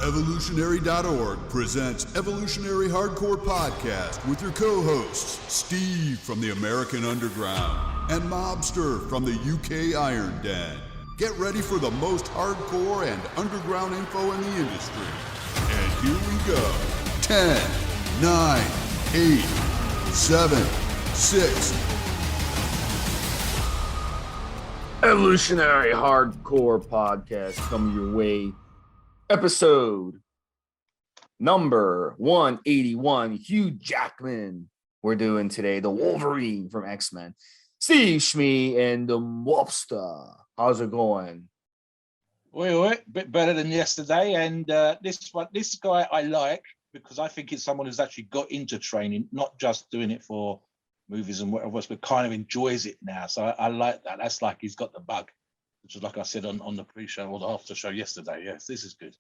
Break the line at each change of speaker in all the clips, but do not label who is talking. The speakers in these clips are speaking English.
Evolutionary.org presents Evolutionary Hardcore Podcast with your co-hosts, Steve from the American Underground and Mobster from the UK Iron Den. Get ready for the most hardcore and underground info in the industry. And here we go. 10, 9, 8, 7, 6.
Evolutionary Hardcore Podcast coming your way. Episode number 181. Hugh Jackman. We're doing today the Wolverine from X-Men. Stevesmi and Da Mobster. How's it going?
Well, a bit better than yesterday. And this guy I like because I think he's someone who's actually got into training, not just doing it for movies and whatever else, but kind of enjoys it now. So I like that. That's like he's got the bug, which is like I said on the pre-show or the after show yesterday. Yes, this is good.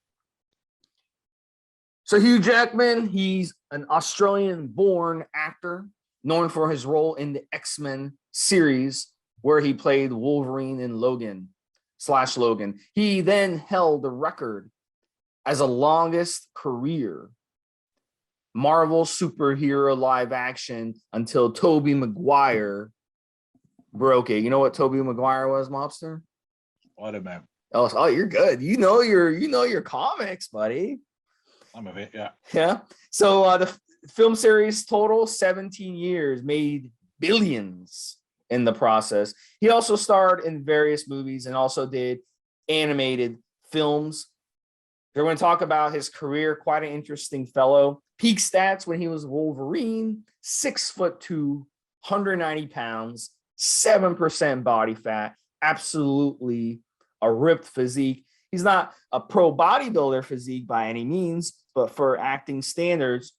So Hugh Jackman, he's an Australian-born actor known for his role in the X-Men series where he played Wolverine in Logan. He then held the record as a longest career Marvel superhero live action until Tobey Maguire broke it. You know what Tobey Maguire was, Mobster?
Spider-Man.
Oh, you're good. You know your comics, buddy.
Some of it, yeah.
Yeah. So the film series total 17 years, made billions in the process. He also starred in various movies and also did animated films. We're going to talk about his career. Quite an interesting fellow. Peak stats when he was Wolverine: 6'2", 190 pounds, 7% body fat, absolutely a ripped physique. He's not a pro bodybuilder physique by any means, but for acting standards,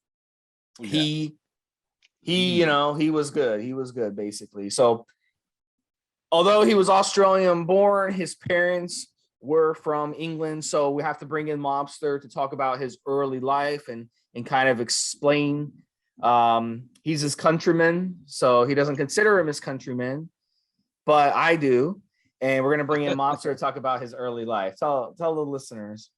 he was good. He was good, basically. So although he was Australian born, his parents were from England. So we have to bring in Mobster to talk about his early life and kind of explain. He's his countryman, so he doesn't consider him his countryman, but I do. And we're going to bring in Mobster to talk about his early life. Tell the listeners.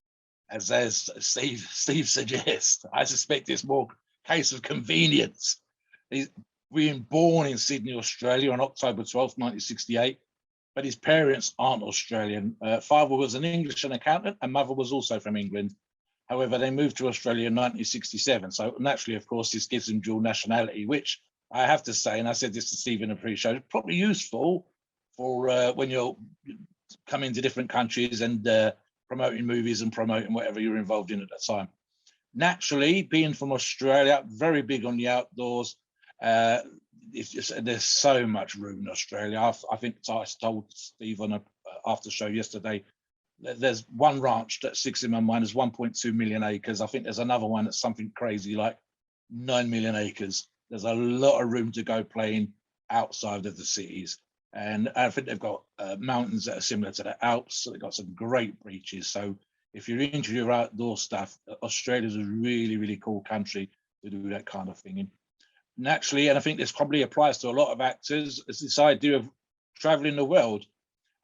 As Steve suggests, I suspect it's more case of convenience. He's being born in Sydney, Australia on October 12th, 1968, but his parents aren't Australian. Father was an English accountant and mother was also from England. However, they moved to Australia in 1967. So naturally, of course, this gives him dual nationality, which I have to say, and I said this to Steve in the pre-show, probably useful for when you're coming to different countries and promoting movies and promoting whatever you're involved in at the time. Naturally, being from Australia, very big on the outdoors. There's so much room in Australia. I think I told Steve on a after show yesterday, there's one ranch that sticks in my mind is 1.2 million acres. I think there's another one that's something crazy like 9 million acres. There's a lot of room to go playing outside of the cities. And I think they've got mountains that are similar to the Alps. So they've got some great beaches. So if you're into your outdoor stuff, Australia's a really, really cool country to do that kind of thing in. Naturally, and I think this probably applies to a lot of actors, is this idea of traveling the world.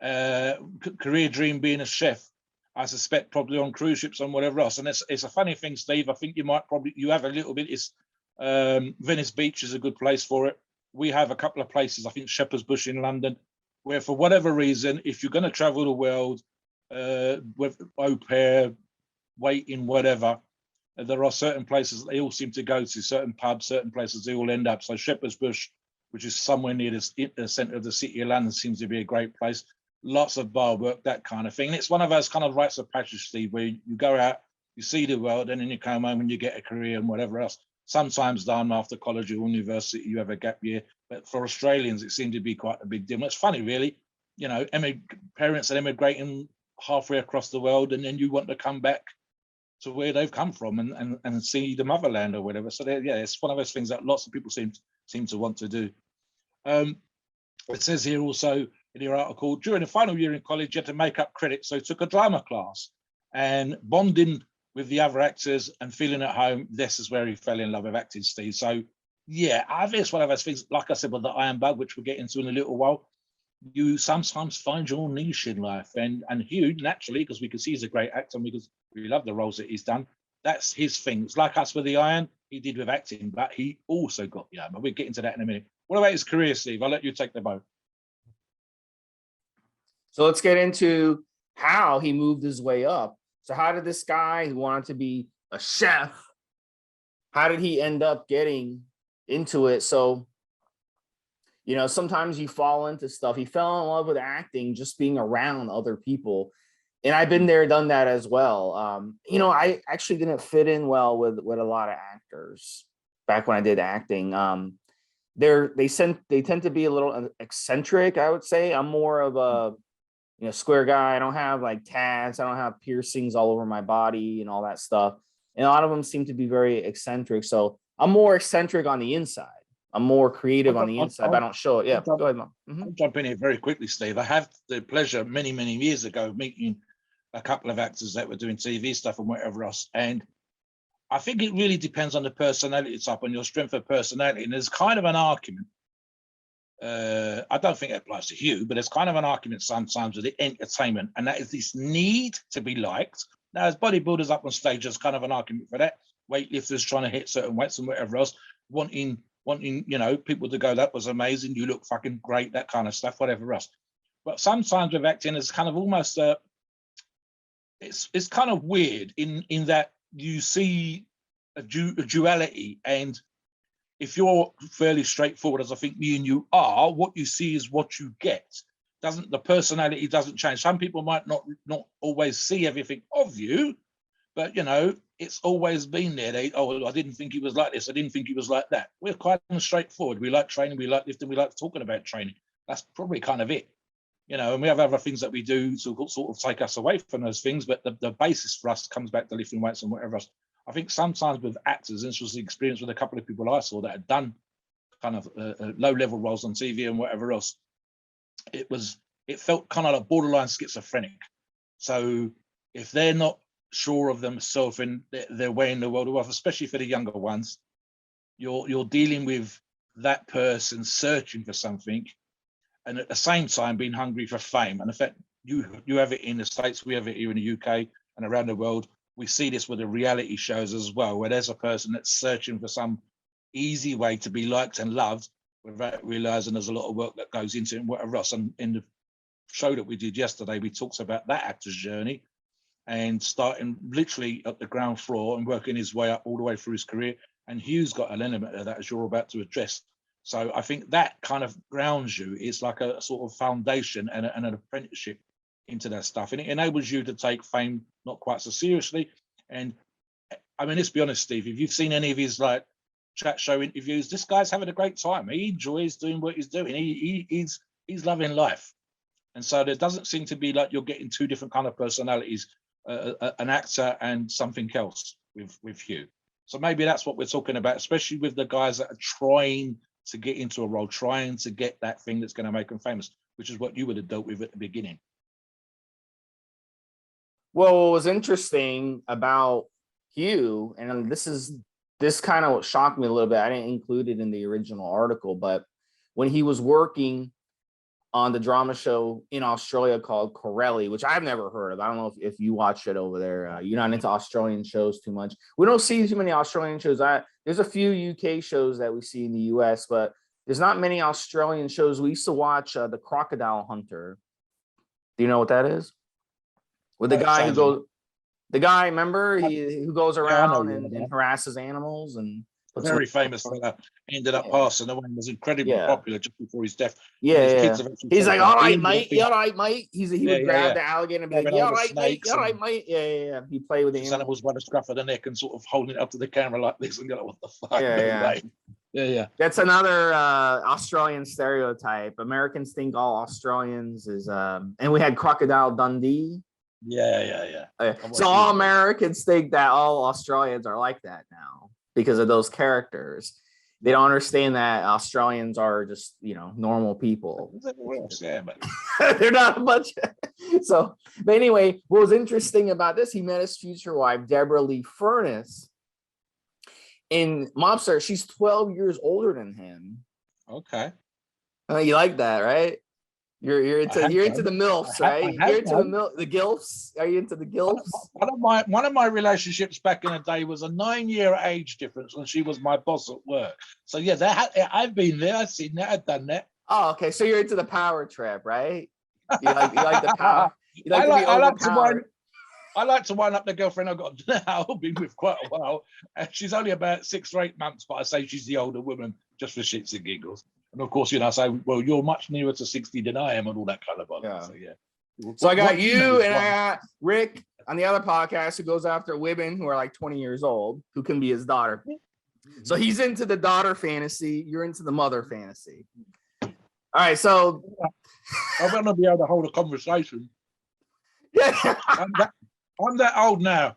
Career dream being a chef. I suspect probably on cruise ships and whatever else. And it's a funny thing, Steve. I think you have a little bit. It's Venice Beach is a good place for it. We have a couple of places, I think Shepherd's Bush in London, where for whatever reason, if you're going to travel the world with au pair, waiting, whatever, there are certain places they all seem to go to, certain pubs, certain places they all end up. So Shepherd's Bush, which is somewhere near the centre of the city of London, seems to be a great place. Lots of bar work, that kind of thing. And it's one of those kind of rites of passage, Steve, where you go out, you see the world, and then you come home and you get a career and whatever else. Sometimes done after college or university, you have a gap year. But for Australians, it seemed to be quite a big deal. It's funny, really. You know, parents are immigrating halfway across the world, and then you want to come back to where they've come from and see the motherland or whatever. So yeah, it's one of those things that lots of people seem to want to do. It says here also in your article, during the final year in college, you had to make up credits. So he took a drama class, and bonding with the other actors and feeling at home, this is where he fell in love with acting, Steve. So yeah, I think it's one of those things, like I said, with the iron bug, which we'll get into in a little while. you sometimes find your niche in life. And Hugh, naturally, because we can see he's a great actor and because we love the roles that he's done, that's his thing. It's like us with the iron, he did with acting, but he also got the iron. But we'll get into that in a minute. What about his career, Steve? I'll let you take the boat.
So let's get into how he moved his way up. So how did this guy who wanted to be a chef, how did he end up getting into it? So, you know, sometimes you fall into stuff. He fell in love with acting, just being around other people. And I've been there, done that as well. You know, I actually didn't fit in well with a lot of actors back when I did acting. They tend to be a little eccentric, I would say. I'm more of a, you know, square guy. I don't have like tats. I don't have piercings all over my body and all that stuff. And a lot of them seem to be very eccentric. So I'm more eccentric on the inside. I'm more creative on the inside, but I don't show it. Yeah, go ahead, Mom.
I'll jump in here very quickly, Steve. I had the pleasure many, many years ago of meeting a couple of actors that were doing TV stuff and whatever else. And I think it really depends on the personality type, on your strength of personality. And there's kind of an argument. I don't think it applies to Hugh, but there's kind of an argument sometimes with the entertainment, and that is this need to be liked. Now, as bodybuilders up on stage, there's kind of an argument for that. Weightlifters trying to hit certain weights and whatever else, wanting, you know, people to go, that was amazing, you look fucking great, that kind of stuff, whatever else. But sometimes with acting, it's kind of almost it's kind of weird in that you see a duality, and if you're fairly straightforward, as I think me and you are, what you see is what you get. The personality doesn't change. Some people might not always see everything of you, but you know, it's always been there. I didn't think he was like this. I didn't think he was like that. We're quite straightforward. We like training, we like lifting, we like talking about training. That's probably kind of it. You know, and we have other things that we do to sort of take us away from those things, but the basis for us comes back to lifting weights and whatever else. I think sometimes with actors, and this was the experience with a couple of people I saw that had done kind of low-level roles on TV and whatever else, it felt kind of like borderline schizophrenic. So if they're not sure of themselves and their way in the world, especially for the younger ones, you're dealing with that person searching for something, and at the same time being hungry for fame. And in fact, you have it in the States, we have it here in the UK and around the world. We see this with the reality shows as well, where there's a person that's searching for some easy way to be liked and loved without realizing there's a lot of work that goes into it and whatever else. And in the show that we did yesterday, we talked about that actor's journey and starting literally at the ground floor and working his way up all the way through his career. And Hugh's got an element of that, as you're about to address. So I think that kind of grounds you. It's like a sort of foundation and an apprenticeship into that stuff, and it enables you to take fame not quite so seriously. And I mean, let's be honest, Steve, if you've seen any of his like chat show interviews, this guy's having a great time. He enjoys doing what he's doing. He's loving life. And so there doesn't seem to be like you're getting two different kind of personalities, an actor and something else with Hugh. So maybe that's what we're talking about, especially with the guys that are trying to get into a role, trying to get that thing that's going to make them famous, which is what you would have dealt with at the beginning.
Well, what was interesting about Hugh, and this kind of shocked me a little bit. I didn't include it in the original article, but when he was working on the drama show in Australia called Corelli, which I've never heard of. I don't know if you watch it over there. You're not into Australian shows too much. We don't see too many Australian shows. There's a few UK shows that we see in the US, but there's not many Australian shows. We used to watch The Crocodile Hunter. Do you know what that is? With the guy who goes, remember, who goes around and harasses animals and
very famous fella, ended up passing away and was incredibly popular just before his death.
He's like, all right, mate. You all right, mate? He would grab the alligator and be like, you all right, mate? You all right, mate? Yeah. He played with the
animals by the scruff of the neck and sort of holding it up to the camera like this and go, what the fuck? Yeah.
That's another Australian stereotype. Americans think all Australians is, and we had Crocodile Dundee.
Yeah.
So all Americans think that all Australians are like that now because of those characters. They don't understand that Australians are just, normal people. They're not a bunch. So, but anyway, what was interesting about this, he met his future wife, Deborah Lee Furness. In Mobster, she's 12 years older than him.
Okay.
You like that, right? You're into the MILFs, right?
I have
You're into
done.
the GILFs. Are you into the GILFs?
One of my relationships back in the day was a 9-year age difference when she was my boss at work. So yeah, I've been there. I've seen that. I've done that.
Oh, okay. So you're into the power trip, right? You like the power. You like to be overpowered.
I like to wind up the girlfriend I've got now, been with quite a while. And she's only about 6 or 8 months, but I say she's the older woman just for shits and giggles. And of course, I say, well, you're much nearer to 60 than I am and all that kind of bother.
Yeah.
So, yeah.
So I got you and I got Rick on the other podcast who goes after women who are like 20 years old, who can be his daughter. So he's into the daughter fantasy. You're into the mother fantasy. All right. So
I want to be able to hold a conversation.
Yeah.
I'm that old now.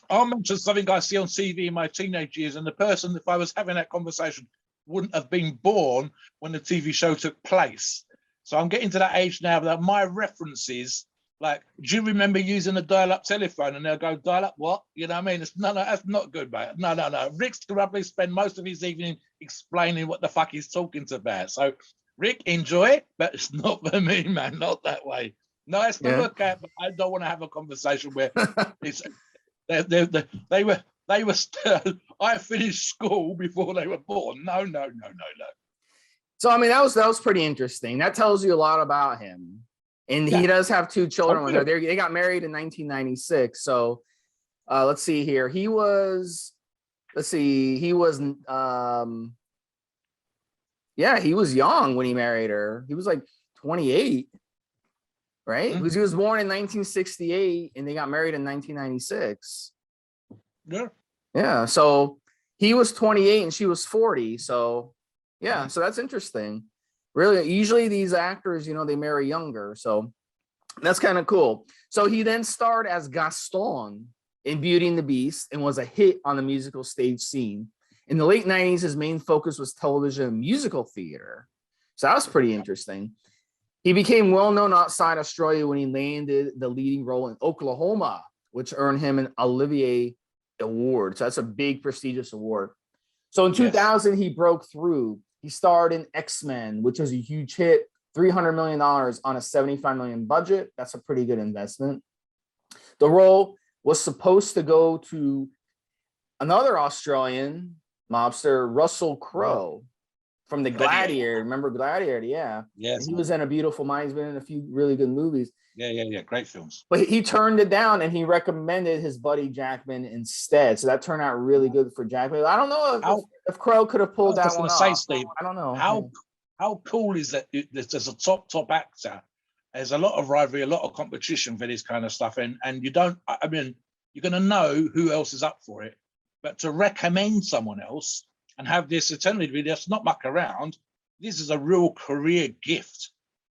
I'll mention something I see on TV in my teenage years, and the person, if I was having that conversation, wouldn't have been born when the TV show took place. So I'm getting to that age now that my references, like, do you remember using a dial-up telephone? And they'll go, dial-up what? You know what I mean? No, that's not good, mate. No. Rick's probably spend most of his evening explaining what the fuck he's talking about. So, Rick, enjoy it, but it's not for me, man. Not that way. Nice to look at, but I don't want to have a conversation where it's they were still, I finished school before they were born. No.
So I mean that was pretty interesting. That tells you a lot about him. And he does have 2 children with her. They got married in 1996. So let's see here. He was young when he married her. He was like 28. Right? Because he was born in 1968 and they got married in 1996. Yeah. So he was 28 and she was 40. So yeah, so that's interesting. Really, usually these actors, they marry younger. So that's kind of cool. So he then starred as Gaston in Beauty and the Beast and was a hit on the musical stage scene. In the late 90s, his main focus was television and musical theater. So that was pretty interesting. He became well-known outside Australia when he landed the leading role in Oklahoma, which earned him an Olivier Award. So that's a big, prestigious award. So in 2000, he broke through. He starred in X-Men, which was a huge hit, $300 million on a $75 million budget. That's a pretty good investment. The role was supposed to go to another Australian mobster, Russell Crowe. From the Gladiator. Remember Gladiator? Yeah.
Yes.
He was in A Beautiful Mind. He's been in a few really good movies.
Yeah. Great films.
But he turned it down and he recommended his buddy Jackman instead. So that turned out really good for Jackman. I don't know if Crowe could have pulled that one off.
Steve,
I don't know.
How cool is that? There's a top actor. There's a lot of rivalry, a lot of competition for this kind of stuff. And you don't, I mean, you're going to know who else is up for it. But to recommend someone else and have this eternity, just not muck around. This is a real career gift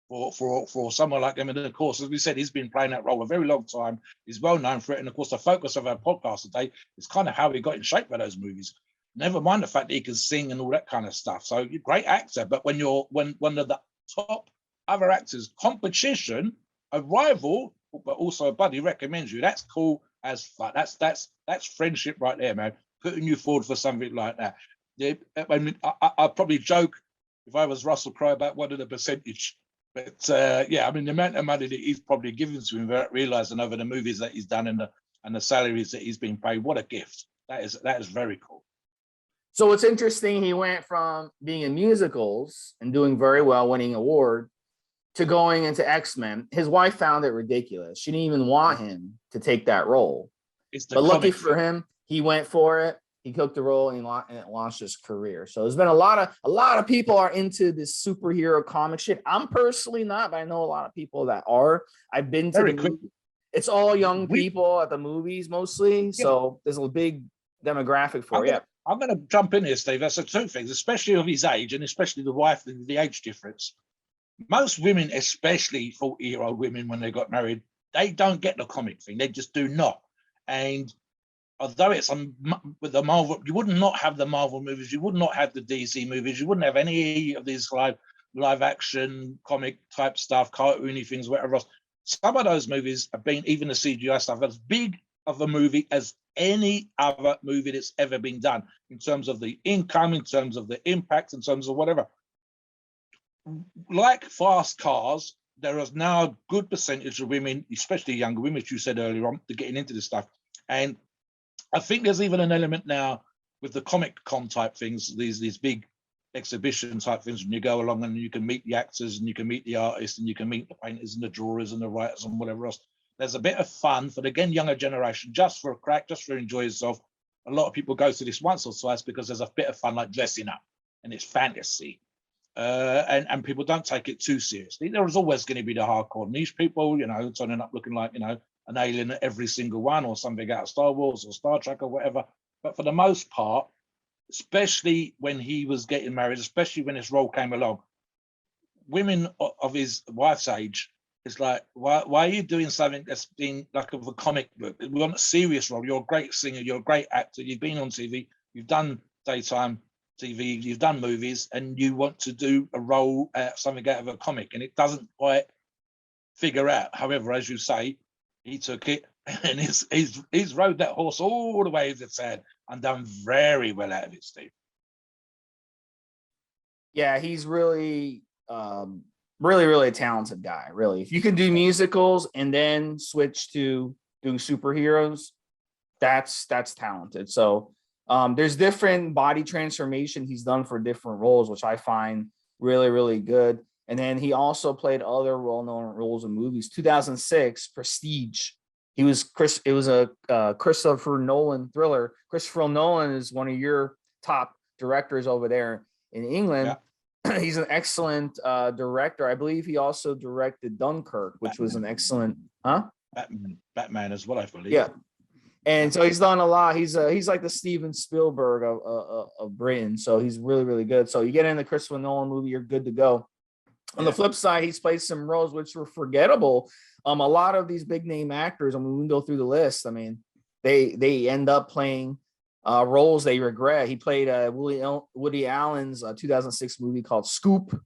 for someone like him. And of course, as we said, he's been playing that role a very long time. He's well known for it. And of course, the focus of our podcast today is kind of how he got in shape for those movies. Never mind the fact that he can sing and all that kind of stuff. So you're a great actor, but when one of the top other actors, competition, a rival, but also a buddy recommends you, that's cool as fuck. That's friendship right there, man. Putting you forward for something like that. Yeah, I mean, I'd probably joke if I was Russell Crowe about what the percentage, but I mean, the amount of money that he's probably given to him without realizing over the movies that he's done and the salaries that he's been paid, what a gift. That is very cool.
So it's interesting. He went from being in musicals and doing very well, winning an award, to going into X-Men. His wife found it ridiculous. She didn't even want him to take that role. But lucky for him, he went for it. He took the role and it launched his career. So there's been a lot of people are into this superhero comic shit. I'm personally not, but I know a lot of people that are. I've been to the movie. It's all young people at the movies mostly. So there's a big demographic for it.
I'm going to jump in here, Steve. That's 2 things, especially of his age and especially the wife, the age difference. Most women, especially 40-year-old women, when they got married, they don't get the comic thing. They just do not. And although it's with the Marvel, you would not have the Marvel movies, you would not have the DC movies, you wouldn't have any of these live action comic type stuff, cartoony things, whatever else. Some of those movies have been, even the CGI stuff, as big of a movie as any other movie that's ever been done in terms of the income, in terms of the impact, in terms of whatever. like fast cars, there is now a good percentage of women, especially younger women, as you said earlier on, to getting into this stuff. And I think there's even an element now with the comic con type things, these big exhibition type things, when you go along and you can meet the actors and you can meet the artists and you can meet the painters and the drawers and the writers and whatever else. There's a bit of fun for the, again, younger generation, just for a crack, just for enjoy yourself. A lot of people go to this once or twice because there's a bit of fun, like dressing up, and it's fantasy. And people don't take it too seriously. There's always going to be the hardcore niche people, you know, turning up looking like, you know, an alien at every single one, or something out of Star Wars or Star Trek or whatever. But for the most part, especially when he was getting married, especially when his role came along, women of his wife's age, it's like, why are you doing something that's been like of a comic book? We want a serious role. You're a great singer. You're a great actor. You've been on TV. You've done daytime TV. You've done movies, and you want to do a role, something out of a comic, and it doesn't quite figure out. However, as you say, he took it and he's rode that horse all the way, as it's said, and done very well out of it, Steve.
Yeah, he's really really a talented guy. Really, if you can do musicals and then switch to doing superheroes, that's talented. So there's different body transformation he's done for different roles, which I find really good. And then he also played other well-known roles in movies. 2006, Prestige. It was a Christopher Nolan thriller. Christopher Nolan is one of your top directors over there in England. Yeah. He's an excellent director. I believe he also directed Dunkirk, which was an excellent,
Batman as well, I believe.
Yeah. And so he's done a lot. He's like the Steven Spielberg of Britain. So he's really good. So you get in the Christopher Nolan movie, you're good to go. On the flip side, he's played some roles which were forgettable. A lot of these big name actors, I mean, we can go through the list. I mean, they end up playing roles they regret. He played Woody Allen's 2006 movie called Scoop,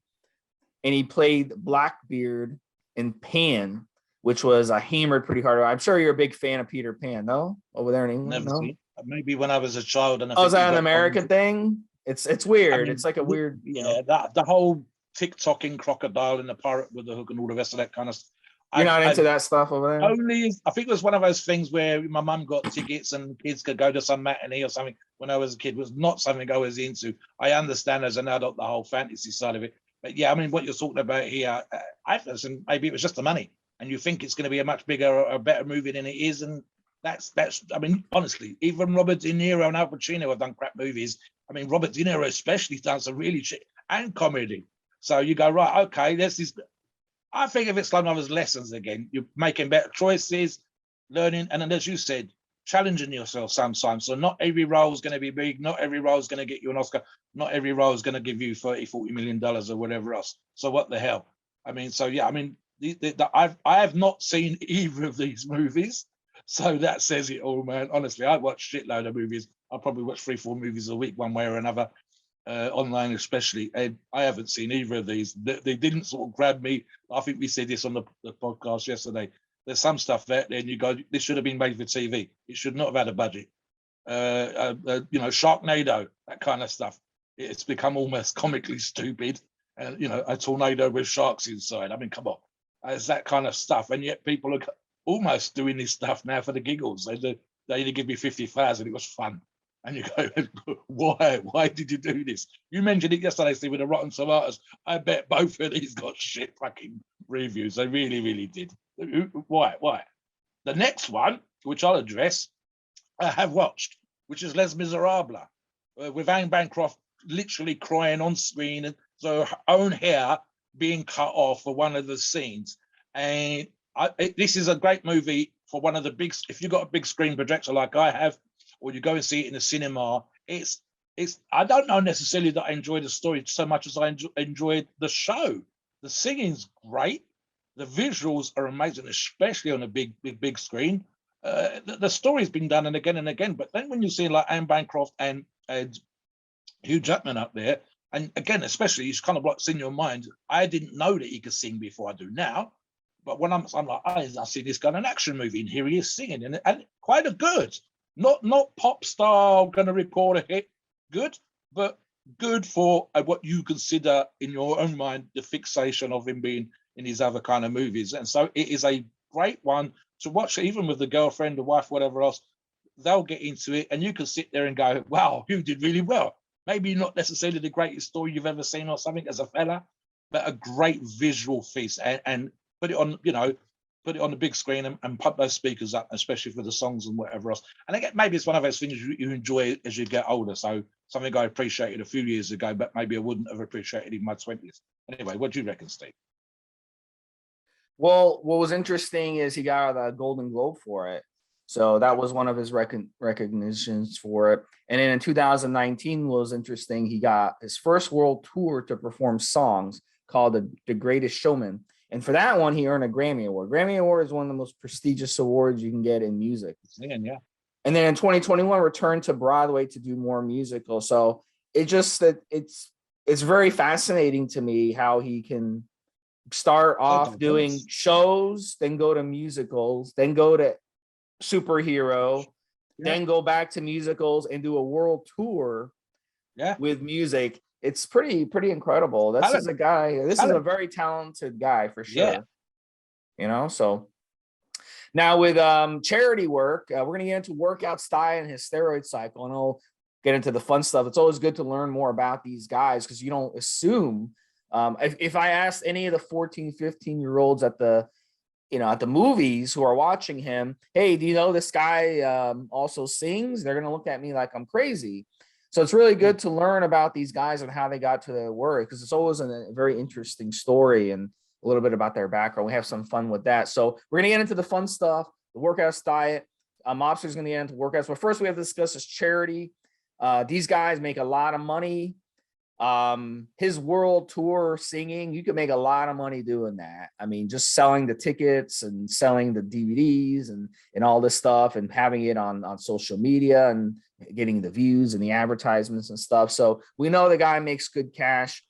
and he played Blackbeard in Pan, which was hammered pretty hard. I'm sure you're a big fan of Peter Pan, no? Over there in England,
Never seen. Maybe when I was a child. And
is that an American thing? It's weird. I mean, it's like a weird,
the whole TikToking crocodile in the pirate with the hook and all the rest of that kind of stuff.
You're not into that stuff over there?
Only, I think it was one of those things where my mum got tickets and kids could go to some matinee or something when I was a kid. It was not something I was into. I understand as an adult the whole fantasy side of it. But yeah, I mean, what you're talking about here, I think maybe it was just the money. And you think it's going to be a much bigger or a better movie than it is. And that's, I mean, honestly, even Robert De Niro and Al Pacino have done crap movies. I mean, Robert De Niro especially done some really shit and comedy. So you go, right, okay, this is, I think of it like as lessons again. You're making better choices, learning, and then as you said, challenging yourself sometimes. So not every role is going to be big. Not every role is going to get you an Oscar. Not every role is going to give you $30-40 million or whatever else. So what the hell? I mean, so yeah, I mean, I have not seen either of these movies. So that says it all, man. Honestly, I watch shitload of movies. I probably watch 3-4 movies a week, one way or another. Online especially, and I haven't seen either of these. They didn't sort of grab me. I think we said this on the podcast yesterday. There's some stuff there, and you go, this should have been made for TV. It should not have had a budget. Sharknado, that kind of stuff. It's become almost comically stupid. And a tornado with sharks inside. I mean, come on, it's that kind of stuff. And yet people are almost doing this stuff now for the giggles. They only give me 50,000. It was fun. And you go, why? Why did you do this? You mentioned it yesterday, Steve, with the Rotten Tomatoes. I bet both of these got shit fucking reviews. They really did. Why? The next one, which I'll address, I have watched, which is Les Miserables, with Anne Bancroft literally crying on screen, and so her own hair being cut off for one of the scenes. And this is a great movie for one of the big, if you've got a big screen projector like I have, or you go and see it in the cinema, it's. I don't know necessarily that I enjoy the story so much as I enjoyed the show. The singing's great, the visuals are amazing, especially on a big screen. The story's been done and again, but then when you see like Anne Bancroft and Hugh Jackman up there, and again, especially, it's kind of like in your mind. I didn't know that he could sing before I do now, but when I'm like, I see this guy in an action movie, and here he is singing, and quite a good. Not pop star, going to record a hit, good, but good for what you consider in your own mind the fixation of him being in these other kind of movies. And so it is a great one to watch, even with the girlfriend, the wife, whatever else. They'll get into it, and you can sit there and go, wow, Hugh did really well. Maybe not necessarily the greatest story you've ever seen or something as a fella, but a great visual feast. And put it on, put it on the big screen and pump those speakers up, especially for the songs and whatever else. And again, maybe it's one of those things you enjoy as you get older. So something I appreciated a few years ago, but maybe I wouldn't have appreciated in my 20s. Anyway, what do you reckon, Steve?
Well, what was interesting is he got a Golden Globe for it. So that was one of his recognitions for it. And then in 2019 was interesting. He got his first world tour to perform songs called The Greatest Showman. And for that one, he earned a Grammy Award. Grammy Award is one of the most prestigious awards you can get in music.
Yeah.
And then in 2021, returned to Broadway to do more musical. So it's very fascinating to me how he can start off doing shows, then go to musicals, then go to superhero, then go back to musicals and do a world tour with music. It's pretty incredible. This is a very talented guy for sure. So now with charity work, we're going to get into workouts, diet, and his steroid cycle, and I'll get into the fun stuff. It's always good to learn more about these guys because you don't assume. If I asked any of the 14, 15-year-olds at the movies who are watching him, hey, do you know this guy also sings? They're going to look at me like I'm crazy. So it's really good to learn about these guys and how they got to their work, because it's always a very interesting story and a little bit about their background. We have some fun with that. So we're going to get into the fun stuff, the workouts, diet. Mobster's going to get into workouts. But first we have to discuss his charity. These guys make a lot of money. His world tour singing, you could make a lot of money doing that. I mean, just selling the tickets and selling the DVDs and all this stuff and having it on social media and getting the views and the advertisements and stuff. So we know the guy makes good cash,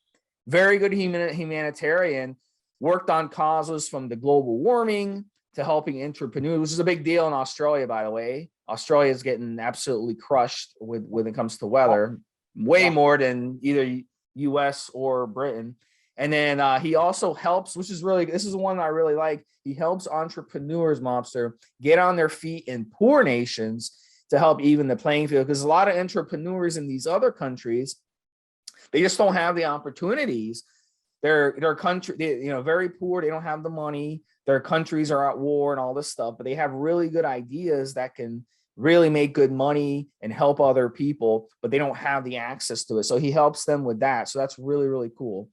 very good humanitarian, worked on causes from the global warming to helping entrepreneurs, which is a big deal in Australia, by the way. Australia is getting absolutely crushed when it comes to weather. Way more than either US or Britain. And then he also helps, this is the one I really like. He helps entrepreneurs, Mobster, get on their feet in poor nations to help even the playing field. Because a lot of entrepreneurs in these other countries, they just don't have the opportunities. Their country, very poor. They don't have the money. Their countries are at war and all this stuff, but they have really good ideas that can really make good money and help other people, but they don't have the access to it. So he helps them with that. So that's really, really cool.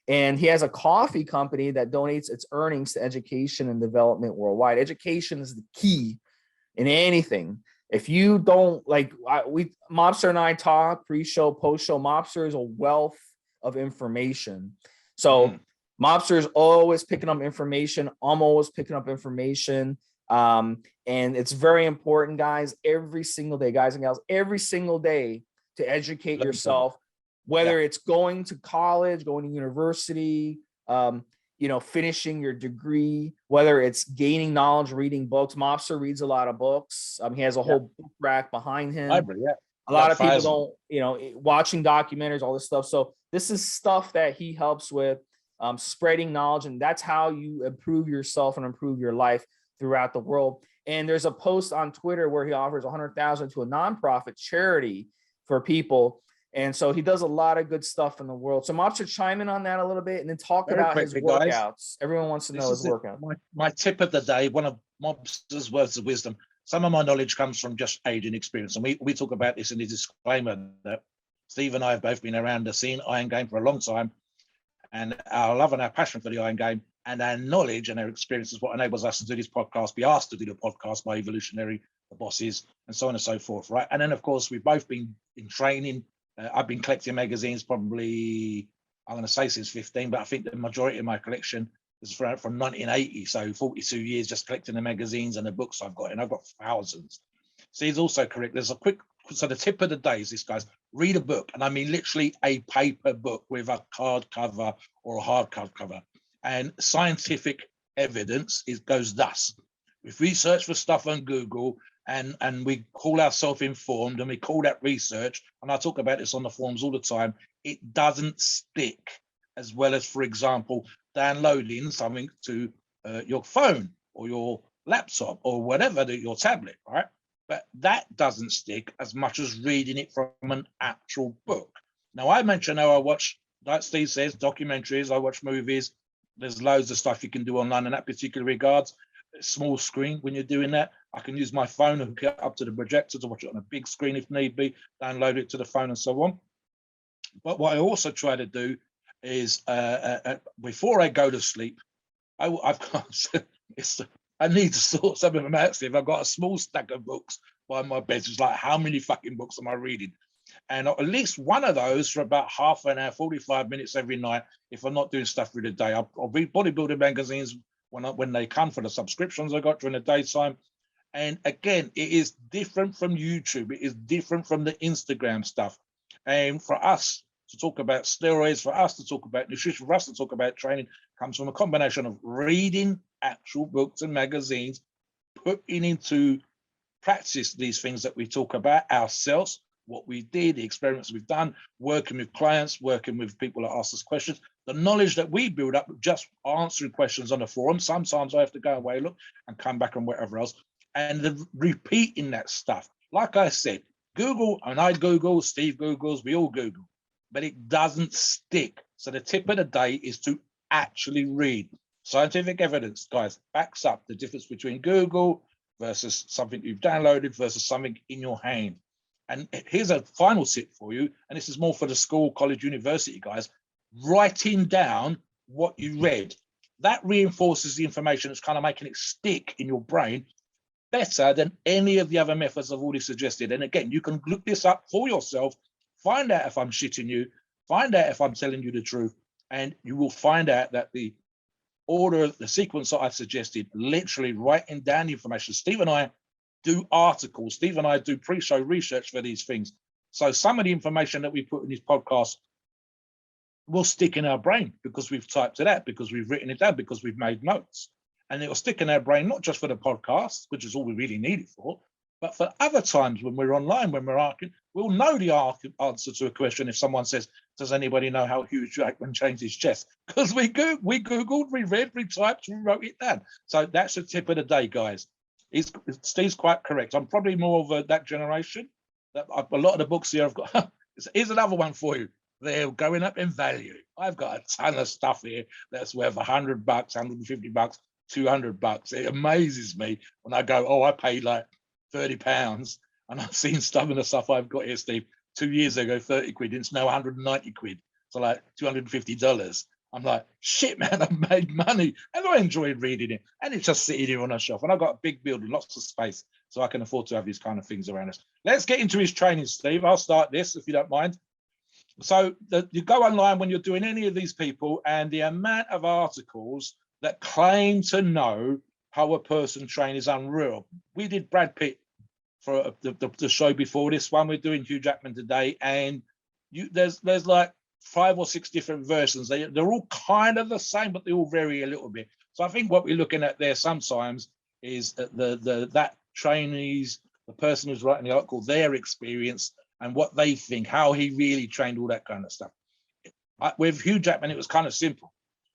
And he has a coffee company that donates its earnings to education and development worldwide. Education is the key in anything. If you don't Mobster and I talk pre-show, post-show. Mobster is a wealth of information. So Mobster is always picking up information. I'm always picking up information. And it's very important, guys, every single day, guys and gals, every single day to educate yourself, whether it's going to college, going to university, finishing your degree, whether it's gaining knowledge, reading books. Mobster reads a lot of books. He has a whole book rack behind him.
Library,
a lot of people don't, watching documentaries, all this stuff. So this is stuff that he helps with, spreading knowledge. And that's how you improve yourself and improve your life throughout the world. And there's a post on Twitter where he offers $100,000 to a nonprofit charity for people. And so he does a lot of good stuff in the world. So Mobster, chime in on that a little bit and then talk about his workouts. Guys. Everyone wants to know his workout.
My tip of the day, one of Mobster's words of wisdom. Some of my knowledge comes from just age and experience. And we talk about this in the disclaimer that Steve and I have both been around the scene Iron Game for a long time. And our love and our passion for the Iron Game and our knowledge and our experience is what enables us to do this podcast, be asked to do the podcast by Evolutionary, the bosses, and so on and so forth, right? And then, of course, we've both been in training. I've been collecting magazines probably, I'm going to say since 15, but I think the majority of my collection is from 1980. So 42 years just collecting the magazines and the books I've got, and I've got thousands. So he's also correct. So the tip of the day is this, guys, read a book. And I mean, literally a paper book with a card cover or a hard cover. And scientific evidence goes thus. If we search for stuff on Google and we call ourselves informed and we call that research, and I talk about this on the forums all the time, it doesn't stick as well as, for example, downloading something to your phone or your laptop or whatever, your tablet, right? But that doesn't stick as much as reading it from an actual book. Now, I mentioned how I watch, like Steve says, documentaries, I watch movies. There's loads of stuff you can do online in that particular regards. Small screen when you're doing that. I can use my phone and hook it up to the projector to watch it on a big screen if need be, download it to the phone and so on. But what I also try to do is before I go to sleep, I've got I need to sort some of them out. Steve, I've got a small stack of books by my bed. It's like, how many fucking books am I reading? And at least one of those for about half an hour, 45 minutes every night. If I'm not doing stuff through the day, I'll read bodybuilding magazines when they come for the subscriptions I got during the daytime. And again, it is different from YouTube. It is different from the Instagram stuff. And for us to talk about steroids, for us to talk about nutrition, for us to talk about training, comes from a combination of reading actual books and magazines, putting into practice these things that we talk about ourselves, what we did, the experiments we've done, working with clients, working with people that ask us questions, the knowledge that we build up just answering questions on the forum. Sometimes I have to go away, look, and come back and whatever else. And the repeating that stuff. Like I said, Google, and I Google, Steve Googles, we all Google, but it doesn't stick. So the tip of the day is to actually read. Scientific evidence, guys, backs up the difference between Google versus something you've downloaded versus something in your hand. And here's a final tip for you, and this is more for the school, college, university guys. Writing down what you read. That reinforces the information. It's kind of making it stick in your brain better than any of the other methods I've already suggested. And again, you can look this up for yourself, find out if I'm shitting you, find out if I'm telling you the truth, and you will find out that the order, the sequence that I've suggested, literally writing down the information. Steve and I do articles. Steve and I do pre-show research for these things. So some of the information that we put in this podcast will stick in our brain because we've typed it out, because we've written it down, because we've made notes. And it will stick in our brain, not just for the podcast, which is all we really need it for, but for other times when we're online, when we're arguing, we'll know the answer to a question if someone says, does anybody know how Hugh Jackman changed his chest? Because we Googled, we read, we typed, we wrote it down. So that's the tip of the day, guys. Steve's quite correct. I'm probably more of that generation. A lot of the books here I've got, here's another one for you. They're going up in value. I've got a ton of stuff here that's worth $100, $150, $200. It amazes me when I go, oh, I paid like £30, and I've seen some of the stuff I've got here, Steve, 2 years ago, 30 quid, and it's now 190 quid. So like $250. I'm like, shit, man, I've made money. And I enjoyed reading it. And it's just sitting here on a shelf. And I've got a big building, lots of space, so I can afford to have these kind of things around us. Let's get into his training, Steve. I'll start this, if you don't mind. So you go online when you're doing any of these people, and the amount of articles that claim to know how a person trains is unreal. We did Brad Pitt for the show before this one. We're doing Hugh Jackman today, and there's like 5 or 6 different versions. They're all kind of the same, but they all vary a little bit. So I think what we're looking at there sometimes is that trainees, the person who's writing the article, their experience and what they think, how he really trained, all that kind of stuff. With Hugh Jackman, it was kind of simple.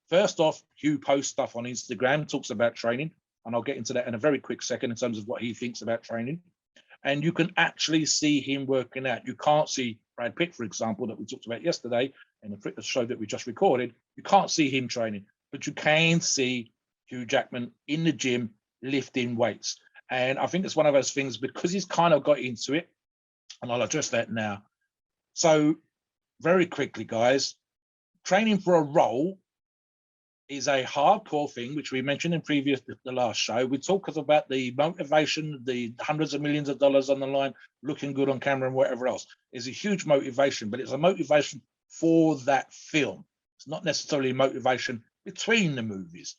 First off, Hugh posts stuff on Instagram, talks about training, and I'll get into that in a very quick second in terms of what he thinks about training. And you can actually see him working out. You can't see Brad Pitt, for example, that we talked about yesterday in the show that we just recorded. You can't see him training, but you can see Hugh Jackman in the gym lifting weights. And I think it's one of those things, because he's kind of got into it, and I'll address that now. So very quickly, guys, training for a role is a hardcore thing, which we mentioned in the last show. We talk about the motivation, the hundreds of millions of dollars on the line, looking good on camera and whatever else. Is a huge motivation, but it's a motivation for that film. It's not necessarily motivation between the movies.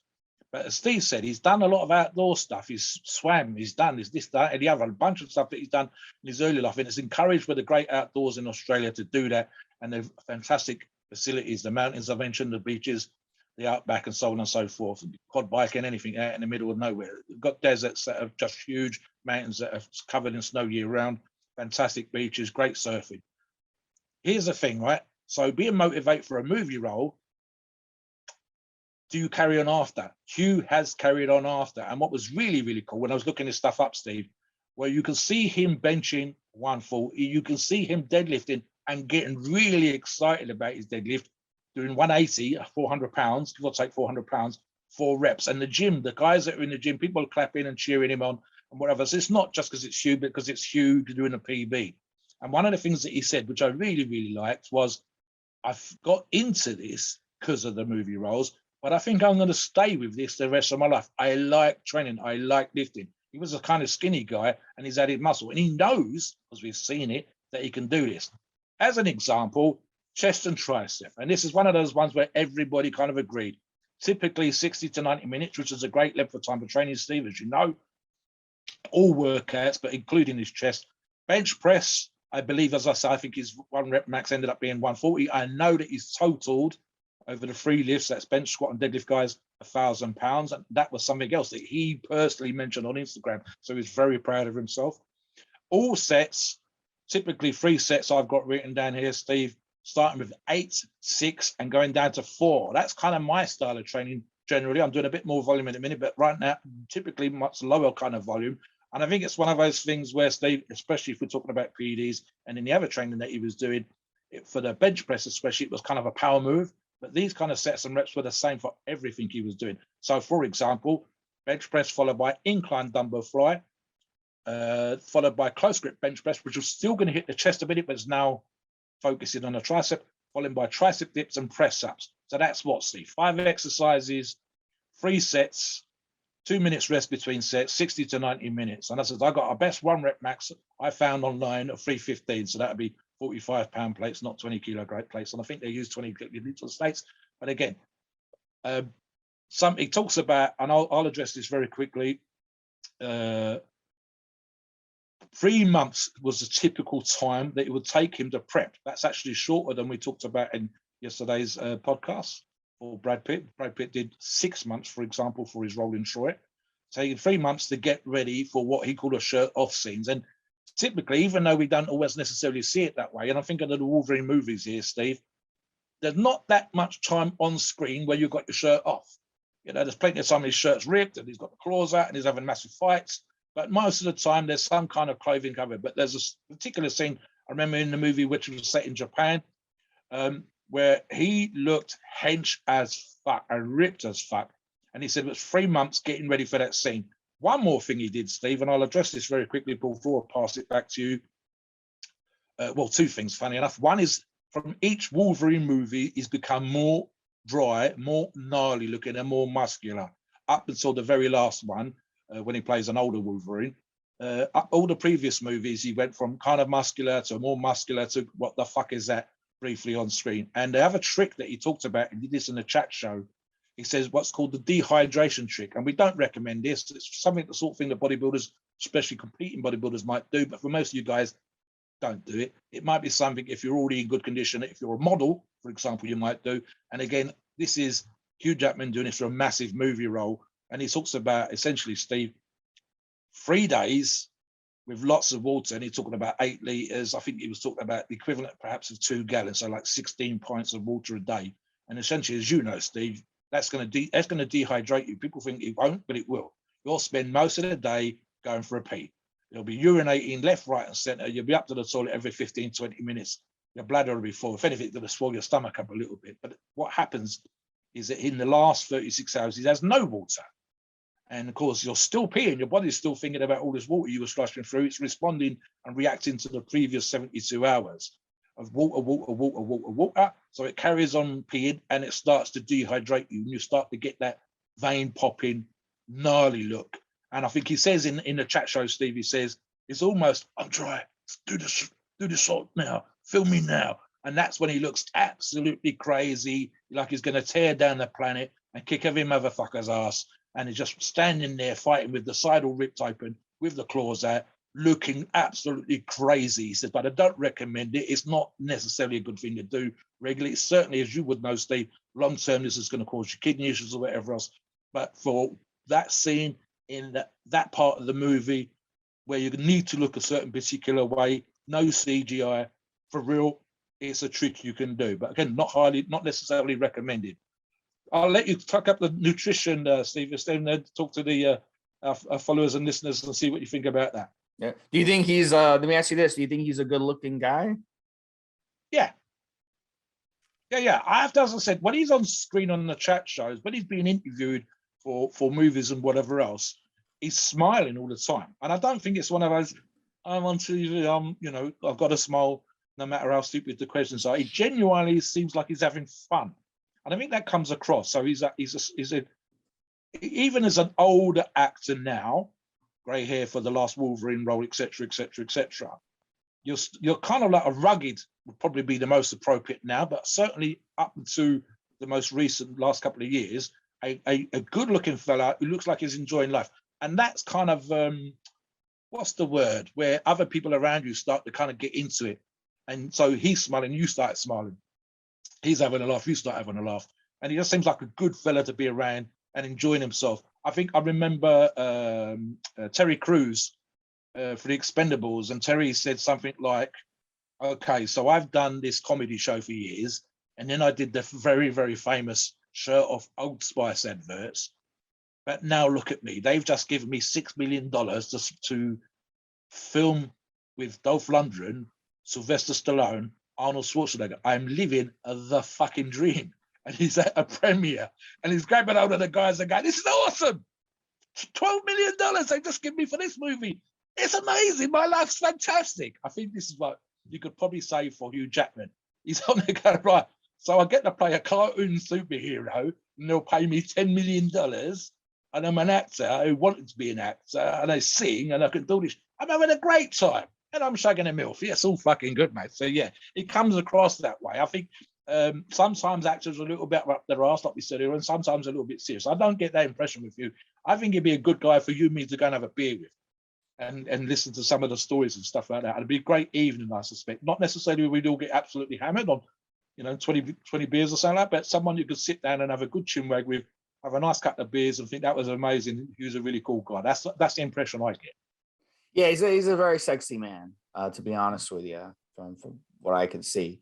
But as Steve said, he's done a lot of outdoor stuff. He's swam, he's done this, that, and the other, a bunch of stuff that he's done in his early life. And it's encouraged with the great outdoors in Australia to do that. And the fantastic facilities, the mountains I mentioned, the beaches. the outback and so on and so forth, quad biking, anything out in the middle of nowhere. We've got deserts that are just huge, mountains that are covered in snow year round, fantastic beaches, great surfing. Here's the thing, right? So being motivated for a movie role, do you carry on after? Hugh has carried on after. And what was really, really cool, when I was looking this stuff up, Steve, where you can see him benching 140, you can see him deadlifting and getting really excited about his deadlift, doing 180, 400 pounds, give or take 400 pounds, 4 reps. And the gym, the guys that are in the gym, people are clapping and cheering him on and whatever. So it's not just because it's Hugh, but because it's Hugh doing a PB. And one of the things that he said, which I really, really liked, was, I've got into this because of the movie roles, but I think I'm going to stay with this the rest of my life. I like training. I like lifting. He was a kind of skinny guy and he's added muscle. And he knows, because we've seen it, that he can do this. As an example, chest and tricep. And this is one of those ones where everybody kind of agreed. Typically 60 to 90 minutes, which is a great length of time for training, Steve, as you know. All workouts, but including his chest. Bench press, I believe, as I say, I think his 1 rep max ended up being 140. I know that he's totaled over the 3 lifts, that's bench, squat, and deadlift, guys, 1,000 pounds. And that was something else that he personally mentioned on Instagram. So he's very proud of himself. All sets, typically 3 sets I've got written down here, Steve, starting with 8, 6, and going down to 4. That's kind of my style of training generally. I'm doing a bit more volume in a minute, but right now, typically much lower kind of volume. And I think it's one of those things where, Steve, especially if we're talking about PEDs and in the other training that he was doing, for the bench press especially, it was kind of a power move. But these kind of sets and reps were the same for everything he was doing. So, for example, bench press followed by incline dumbbell fly, followed by close grip bench press, which was still going to hit the chest a minute, but is now focusing on the tricep, followed by tricep dips and press ups. So that's what, Steve, 5 exercises, 3 sets, 2 minutes rest between sets, 60 to 90 minutes. And I said, I got our best 1 rep max I found online of 315. So that would be 45-pound plates, not 20-kilo plates. And I think they use 20-kilo states. But again, he talks about, and I'll address this very quickly. 3 months was the typical time that it would take him to prep. That's actually shorter than we talked about in yesterday's podcast for Brad Pitt. Brad Pitt did 6 months, for example, for his role in Troy. Taking 3 months to get ready for what he called a shirt off scenes. And typically, even though we don't always necessarily see it that way, and I'm thinking of the Wolverine movies here, Steve, there's not that much time on screen where you've got your shirt off. You know, there's plenty of time his shirt's ripped and he's got the claws out and he's having massive fights. But most of the time, there's some kind of clothing covered. But there's a particular scene I remember in the movie, which was set in Japan, where he looked hench as fuck and ripped as fuck. And he said it was 3 months getting ready for that scene. One more thing he did, Steve, and I'll address this very quickly before I pass it back to you. Well, 2 things, funny enough. One is, from each Wolverine movie, he's become more dry, more gnarly looking, and more muscular, up until the very last one, when he plays an older Wolverine. All the previous movies, he went from kind of muscular to more muscular to what the fuck is that briefly on screen. And the other trick that he talked about, and he did this in the chat show, he says what's called the dehydration trick. And we don't recommend this. It's something, the sort of thing that bodybuilders, especially competing bodybuilders, might do. But for most of you guys, don't do it. It might be something, if you're already in good condition, if you're a model, for example, you might do. And again, this is Hugh Jackman doing this for a massive movie role. And he talks about, essentially, Steve, 3 days with lots of water. And he's talking about 8 liters. I think he was talking about the equivalent perhaps of 2 gallons. So like 16 pints of water a day. And essentially, as you know, Steve, that's going to dehydrate you. People think it won't, but it will. You'll spend most of the day going for a pee. You'll be urinating left, right, and center. You'll be up to the toilet every 15, 20 minutes. Your bladder will be full. If anything, it's going to swell your stomach up a little bit. But what happens is that in the last 36 hours, he has no water. And of course, you're still peeing. Your body's still thinking about all this water you were splashing through. It's responding and reacting to the previous 72 hours of water. So it carries on peeing and it starts to dehydrate you. And you start to get that vein popping, gnarly look. And I think he says in the chat show, Steve, he says, it's almost, I'm dry. Do this shot now. Film me now. And that's when he looks absolutely crazy, like he's going to tear down the planet and kick every motherfucker's ass. And he's just standing there fighting with the side all ripped open, with the claws out, looking absolutely crazy. He says, but I don't recommend it. It's not necessarily a good thing to do regularly. Certainly, as you would know, Steve, long-term, this is going to cause you kidney issues or whatever else. But for that scene in that part of the movie where you need to look a certain particular way, no CGI, for real, it's a trick you can do. But again, not necessarily recommended. I'll let you tuck up the nutrition, Steve, and talk to the our followers and listeners and see what you think about that.
Yeah. Do you think he's let me ask you this, do you think he's a good looking guy?
Yeah. I have to, as I said, when he's on screen on the chat shows, when he's being interviewed for movies and whatever else, he's smiling all the time. And I don't think it's one of those, I'm on TV, you know, I've got to smile no matter how stupid the questions are. He genuinely seems like he's having fun. And I think that comes across. So he's even as an older actor now, grey hair for the last Wolverine role, etc., you're kind of like a rugged would probably be the most appropriate now, but certainly up to the most recent last couple of years, a good-looking fella who looks like he's enjoying life. And that's kind of, what's the word, where other people around you start to kind of get into it. And so he's smiling, you start smiling. He's having a laugh, you start having a laugh. And he just seems like a good fella to be around and enjoying himself. I think I remember Terry Crews for the Expendables, and Terry said something like, okay, so I've done this comedy show for years, and then I did the very, very famous shirt off Old Spice adverts. But now look at me. They've just given me $6 million to film with Dolph Lundgren, Sylvester Stallone, Arnold Schwarzenegger. I'm living the fucking dream. And he's at a premiere, and he's grabbing hold of the guys and going, this is awesome. $12 million they just give me for this movie. It's amazing. My life's fantastic. I think this is what you could probably say for Hugh Jackman. He's on there going, right, so I get to play a cartoon superhero, and they'll pay me $10 million, and I'm an actor who wanted to be an actor, and I sing, and I can do this. I'm having a great time, and I'm shagging a MILF. Yeah, it's all fucking good, mate. So, yeah, it comes across that way. I think sometimes actors are a little bit up their arse, like we said earlier, and sometimes a little bit serious. I don't get that impression with you. I think he'd be a good guy for you and me to go and have a beer with and listen to some of the stories and stuff like that. It'd be a great evening, I suspect. Not necessarily we'd all get absolutely hammered on, 20 beers or something like that, but someone you could sit down and have a good chinwag with, have a nice couple of beers and think that was amazing. He was a really cool guy. That's the impression I get.
Yeah, he's a very sexy man, to be honest with you, from what I can see.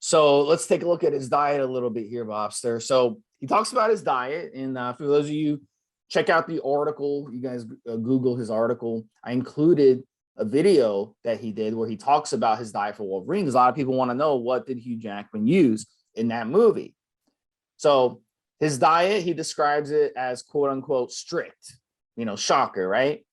So let's take a look at his diet a little bit here, Mobster. So he talks about his diet, and for those of you, check out the article. You guys Google his article. I included a video that he did where he talks about his diet for Wolverine, because a lot of people want to know, what did Hugh Jackman use in that movie? So his diet, he describes it as quote unquote strict, shocker, right?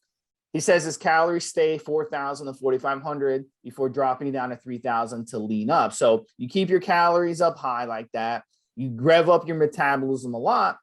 He says his calories stay 4,000 to 4,500 before dropping down to 3,000 to lean up. So you keep your calories up high like that. You rev up your metabolism a lot.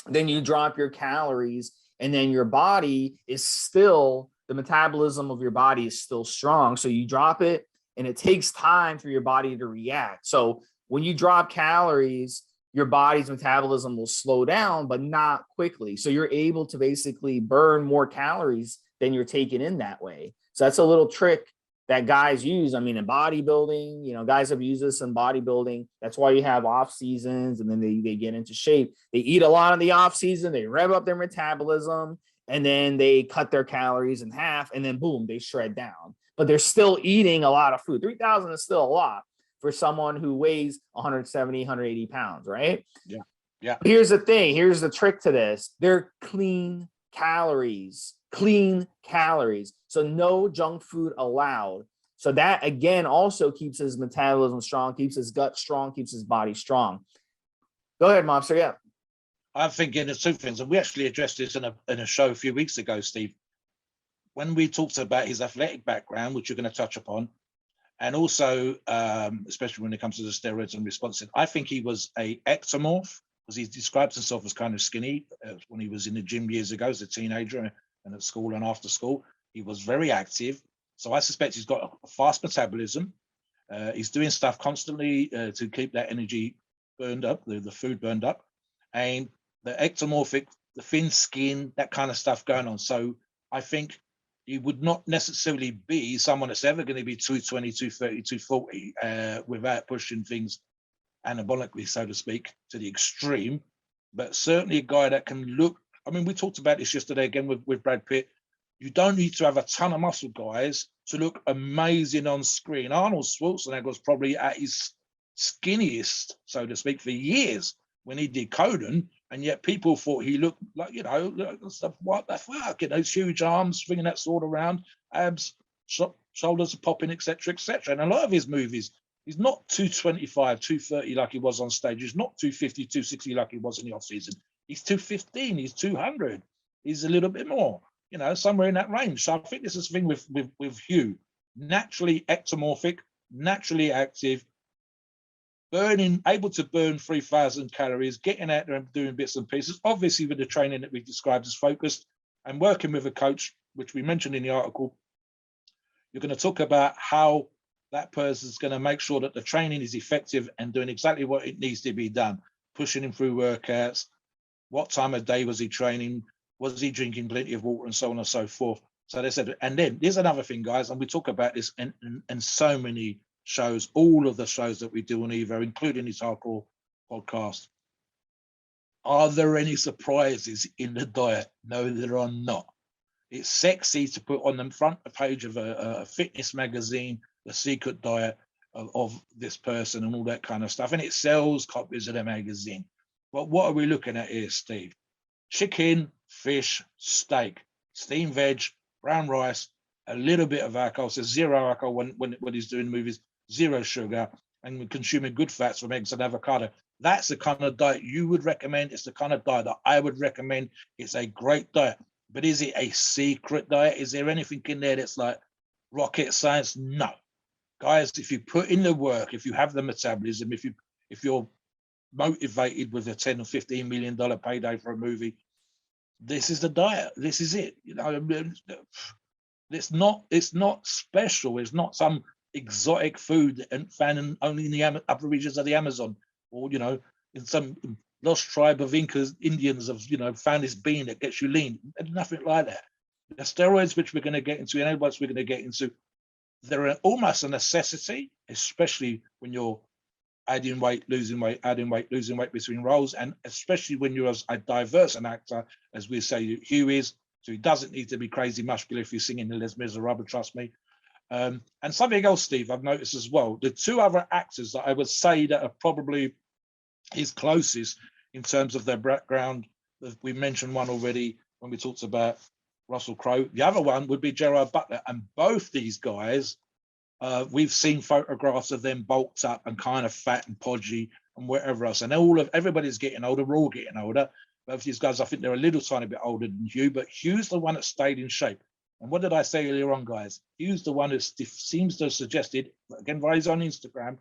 Then you drop your calories, and then your body is still, the metabolism of your body is still strong. So you drop it, and it takes time for your body to react. So when you drop calories, your body's metabolism will slow down, but not quickly. So you're able to basically burn more calories than you're taking in that way. So that's a little trick that guys use. I mean, in bodybuilding, guys have used this in bodybuilding. That's why you have off seasons, and then they get into shape. They eat a lot in the off season, they rev up their metabolism, and then they cut their calories in half, and then boom, they shred down. But they're still eating a lot of food. 3,000 is still a lot for someone who weighs 170, 180 pounds, right?
Yeah.
Here's the thing. Here's the trick to this. They're clean calories. So no junk food allowed. So that, again, also keeps his metabolism strong, keeps his gut strong, keeps his body strong. Go ahead, Mobster. Yeah.
I'm thinking of two things, and we actually addressed this in a show a few weeks ago, Steve, when we talked about his athletic background, which you're going to touch upon, and also, especially when it comes to the steroids and responsive. I think he was a ectomorph, because he describes himself as kind of skinny when he was in the gym years ago as a teenager and at school and after school. He was very active. So I suspect he's got a fast metabolism. He's doing stuff constantly to keep that energy burned up, the food burned up. And the ectomorphic, the thin skin, that kind of stuff going on. So I think he would not necessarily be someone that's ever going to be 220, 230, 240 without pushing things anabolically, so to speak, to the extreme. But certainly a guy that can look, I mean, we talked about this yesterday again with Brad Pitt. You don't need to have a ton of muscle, guys, to look amazing on screen. Arnold Schwarzenegger was probably at his skinniest, so to speak, for years when he did Conan, and yet people thought he looked like, you know, what the fuck, you know, huge arms, swinging that sword around, abs, shoulders are popping, etc., etc. And a lot of his movies, he's not 225, 230 like he was on stage. He's not 250, 260 like he was in the off season. He's 215, he's 200. He's a little bit more, you know, somewhere in that range. So I think this is the thing with Hugh, naturally ectomorphic, naturally active, able to burn 3,000 calories, getting out there and doing bits and pieces, obviously with the training that we described as focused, and working with a coach, which we mentioned in the article. You're going to talk about how that person's going to make sure that the training is effective and doing exactly what it needs to be done, pushing him through workouts, what time of day was he training, was he drinking plenty of water, and so on and so forth. So they said, and then there's another thing, guys, and we talk about this in so many shows, all of the shows that we do on Evo, including this hardcore podcast. Are there any surprises in the diet? No, there are not. It's sexy to put on the front page of a fitness magazine, the secret diet of this person and all that kind of stuff. And it sells copies of the magazine. But what are we looking at here, Steve? Chicken, fish, steak, steamed veg, brown rice, a little bit of alcohol, so zero alcohol when he's doing movies, zero sugar, and consuming good fats from eggs and avocado. That's the kind of diet you would recommend. It's the kind of diet that I would recommend. It's a great diet. But is it a secret diet? Is there anything in there that's like rocket science? No. Guys, if you put in the work, if you have the metabolism, if you're motivated with a 10 or $15 million payday for a movie, this is the diet. This is it. You know, it's not special. It's not some exotic food and found only in the upper regions of the Amazon, or, you know, in some lost tribe of Indians have, you know, found this bean that gets you lean. And nothing like that. The steroids, which we're going to get into, and antibiotics we're going to get into, they're almost a necessity, especially when you're adding weight, losing weight, adding weight, losing weight between roles, and especially when you're as diverse an actor as we say Hugh is. So he doesn't need to be crazy muscular if he's singing Les Miserables, trust me. And something else, Steve, I've noticed as well, the two other actors that I would say that are probably his closest in terms of their background, we mentioned one already when we talked about Russell Crowe. The other one would be Gerard Butler. And both these guys, we've seen photographs of them bulked up and kind of fat and podgy and whatever else. And everybody's getting older. We're all getting older. Both these guys, I think they're a little tiny bit older than Hugh, but Hugh's the one that stayed in shape. And what did I say earlier on, guys? Hugh's the one who seems to have suggested, again, via his own Instagram,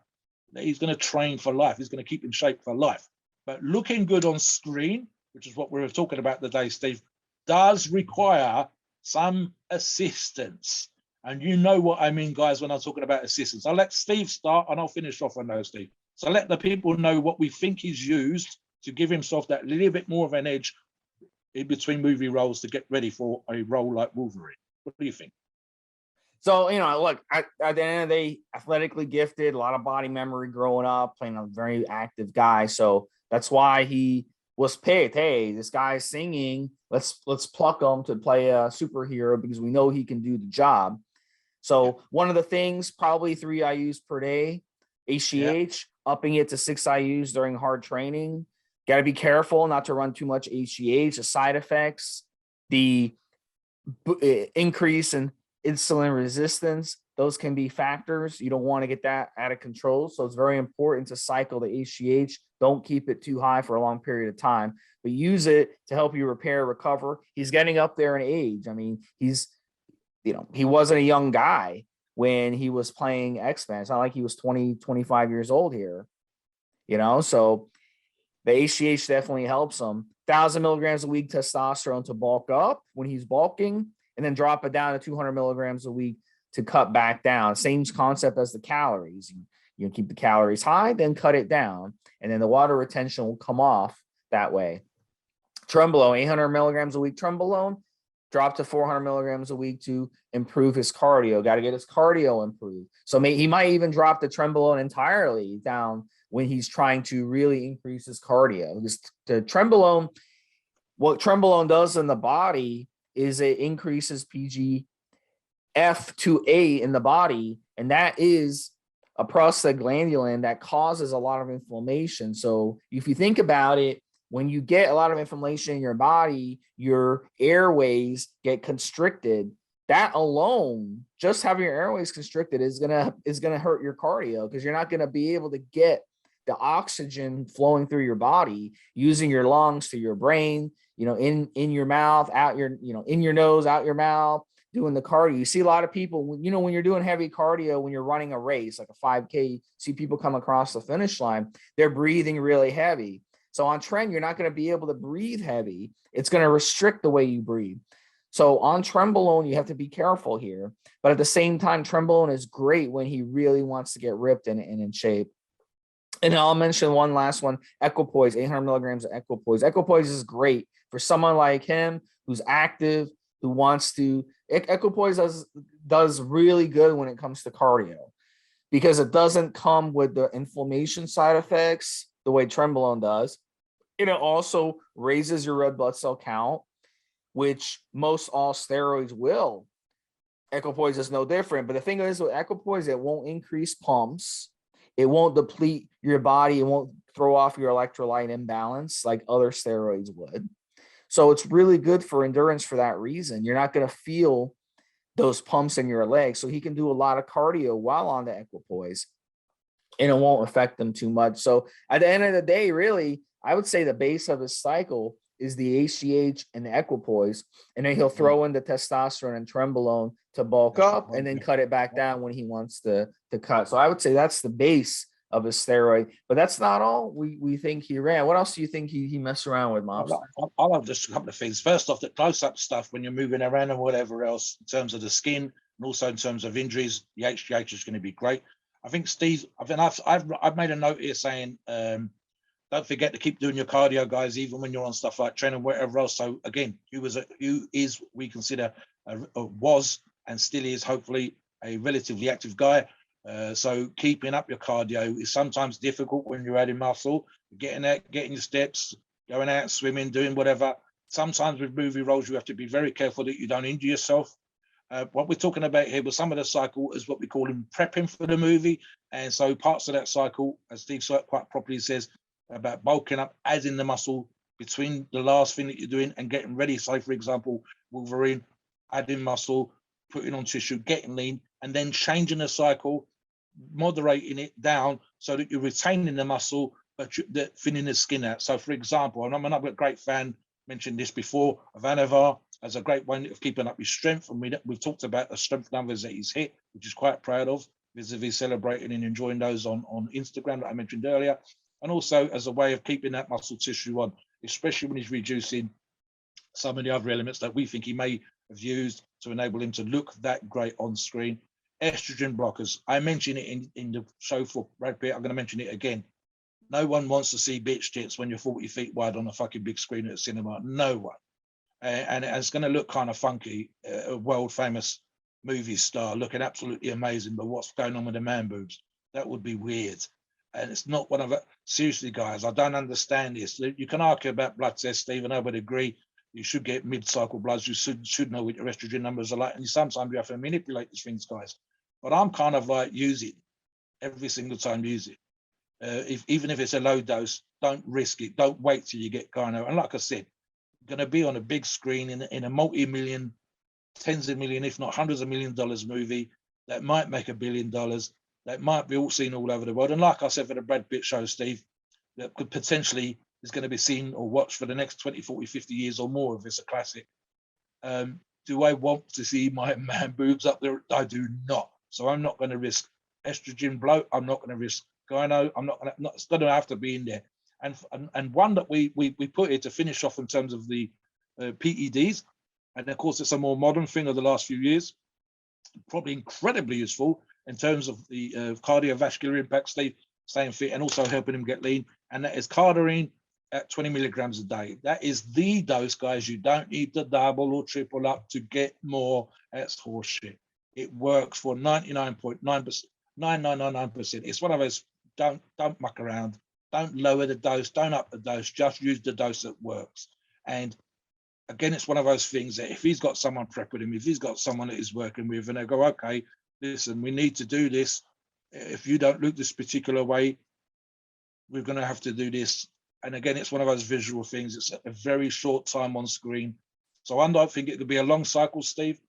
that he's going to train for life. He's going to keep in shape for life. But looking good on screen, which is what we were talking about today, Steve, does require some assistance. And you know what I mean, guys, when I'm talking about assistance. I'll let Steve start and I'll finish off on those, Steve. So let the people know what we think he's used to give himself that little bit more of an edge in between movie roles to get ready for a role like Wolverine. What do you think?
So, you know, look, at the end of the day, athletically gifted, a lot of body memory growing up, playing a very active guy. So that's why he was picked. Hey, this guy's singing. Let's pluck him to play a superhero because we know he can do the job. So one of the things, probably 3 IUs per day, HGH, upping it to 6 IUs during hard training. Got to be careful not to run too much HGH, the side effects, the increase in insulin resistance. Those can be factors. You don't want to get that out of control. So it's very important to cycle the HGH. Don't keep it too high for a long period of time, but use it to help you repair, recover. He's getting up there in age. I mean, he wasn't a young guy when he was playing X-Men. It's not like he was 20, 25 years old here, so the HGH definitely helps him. 1,000 milligrams a week testosterone to bulk up when he's bulking, and then drop it down to 200 milligrams a week to cut back down. Same concept as the calories. You keep the calories high, then cut it down, and then the water retention will come off that way. Trenbolone, 800 milligrams a week. Trenbolone, drop to 400 milligrams a week to improve his cardio. Got to get his cardio improved. So he might even drop the trenbolone entirely down when he's trying to really increase his cardio. The trenbolone, what trenbolone does in the body is it increases PGF2A in the body, and that is a prostaglandin that causes a lot of inflammation. So if you think about it, when you get a lot of inflammation in your body, your airways get constricted. That alone, just having your airways constricted is gonna hurt your cardio, because you're not gonna be able to get the oxygen flowing through your body using your lungs to your brain, in your mouth, out your, in your nose, out your mouth, doing the cardio. You see a lot of people, when you're doing heavy cardio, when you're running a race, like a 5K, you see people come across the finish line, they're breathing really heavy. So on tren, you're not going to be able to breathe heavy. It's going to restrict the way you breathe. So on trenbolone, you have to be careful here. But at the same time, trenbolone is great when he really wants to get ripped and in shape. And I'll mention one last one, equipoise, 800 milligrams of equipoise. Equipoise is great for someone like him who's active, who wants to. Equipoise does really good when it comes to cardio, because it doesn't come with the inflammation side effects the way trenbolone does. And it also raises your red blood cell count, which most all steroids will. Equipoise is no different. But the thing is, with equipoise, it won't increase pumps. It won't deplete your body. It won't throw off your electrolyte imbalance like other steroids would. So it's really good for endurance for that reason. You're not going to feel those pumps in your legs. So he can do a lot of cardio while on the equipoise, and it won't affect them too much. So at the end of the day, really, I would say the base of his cycle is the HGH and the equipoise, and then he'll throw in the testosterone and trenbolone to bulk up, and then cut it back down when he wants to cut. So I would say that's the base of his steroid, but that's not all we think he ran. What else do you think he messed around with, Mobster?
I'll have just a couple of things. First off, the close-up stuff when you're moving around and whatever else, in terms of the skin and also in terms of injuries, the HGH is going to be great. I think Steve, I've made a note here saying, don't forget to keep doing your cardio, guys, even when you're on stuff like training, whatever else. So again, we consider was and still is hopefully a relatively active guy. So keeping up your cardio is sometimes difficult when you're adding muscle, getting out, getting your steps, going out, swimming, doing whatever. Sometimes with movie roles, you have to be very careful that you don't injure yourself. What we're talking about here with some of the cycle is what we call prepping for the movie. And so parts of that cycle, as Steve quite properly says, about bulking up, adding the muscle between the last thing that you're doing and getting ready. So for example, Wolverine, adding muscle, putting on tissue, getting lean, and then changing the cycle, moderating it down so that you're retaining the muscle, but you're thinning the skin out. So for example, and I'm another great fan, mentioned this before, of Anavar as a great one of keeping up his strength. And we've talked about the strength numbers that he's hit, which is quite proud of, vis-a-vis celebrating and enjoying those on Instagram that I mentioned earlier. And also as a way of keeping that muscle tissue on, especially when he's reducing some of the other elements that we think he may have used to enable him to look that great on screen. Estrogen blockers. I mentioned it in the show for Brad Pitt. I'm going to mention it again. No one wants to see bitch tits when you're 40 feet wide on a fucking big screen at a cinema. No one. And it's going to look kind of funky. A world famous movie star looking absolutely amazing, but what's going on with the man boobs? That would be weird. And it's not one of it. Seriously, guys, I don't understand this. You can argue about blood tests, Steve, and I would agree. You should get mid-cycle bloods. You should know what your estrogen numbers are like. And sometimes you have to manipulate these things, guys. But I'm kind of like, use it. Every single time, use it. Even if it's a low dose, don't risk it. Don't wait till you get gyno. And like I said, going to be on a big screen in a multi-million, tens of million, if not hundreds of $1 million movie that might make $1 billion, that might be all seen all over the world. And like I said, for the Brad Pitt show, Steve, that could potentially is going to be seen or watched for the next 20, 40, 50 years or more if it's a classic. Do I want to see my man boobs up there? I do not. So I'm not going to risk estrogen bloat. I'm not going to risk gyno. I'm not going to, it's going to have to be in there. And one that we put here to finish off in terms of the PEDs, and of course it's a more modern thing of the last few years, probably incredibly useful in terms of the cardiovascular impact, staying fit and also helping him get lean, and that is cardarine at 20 milligrams a day. That is the dose, guys. You don't need to double or triple up to get more. That's horseshit. It works for 99.999%. It's one of those, don't muck around. Don't lower the dose, don't up the dose, just use the dose that works. And again, it's one of those things that if he's got someone prepping him, if he's got someone that he's working with, and they go, okay, listen, we need to do this. If you don't look this particular way, we're going to have to do this. And again, it's one of those visual things. It's a very short time on screen. So I don't think it could be a long cycle, Steve.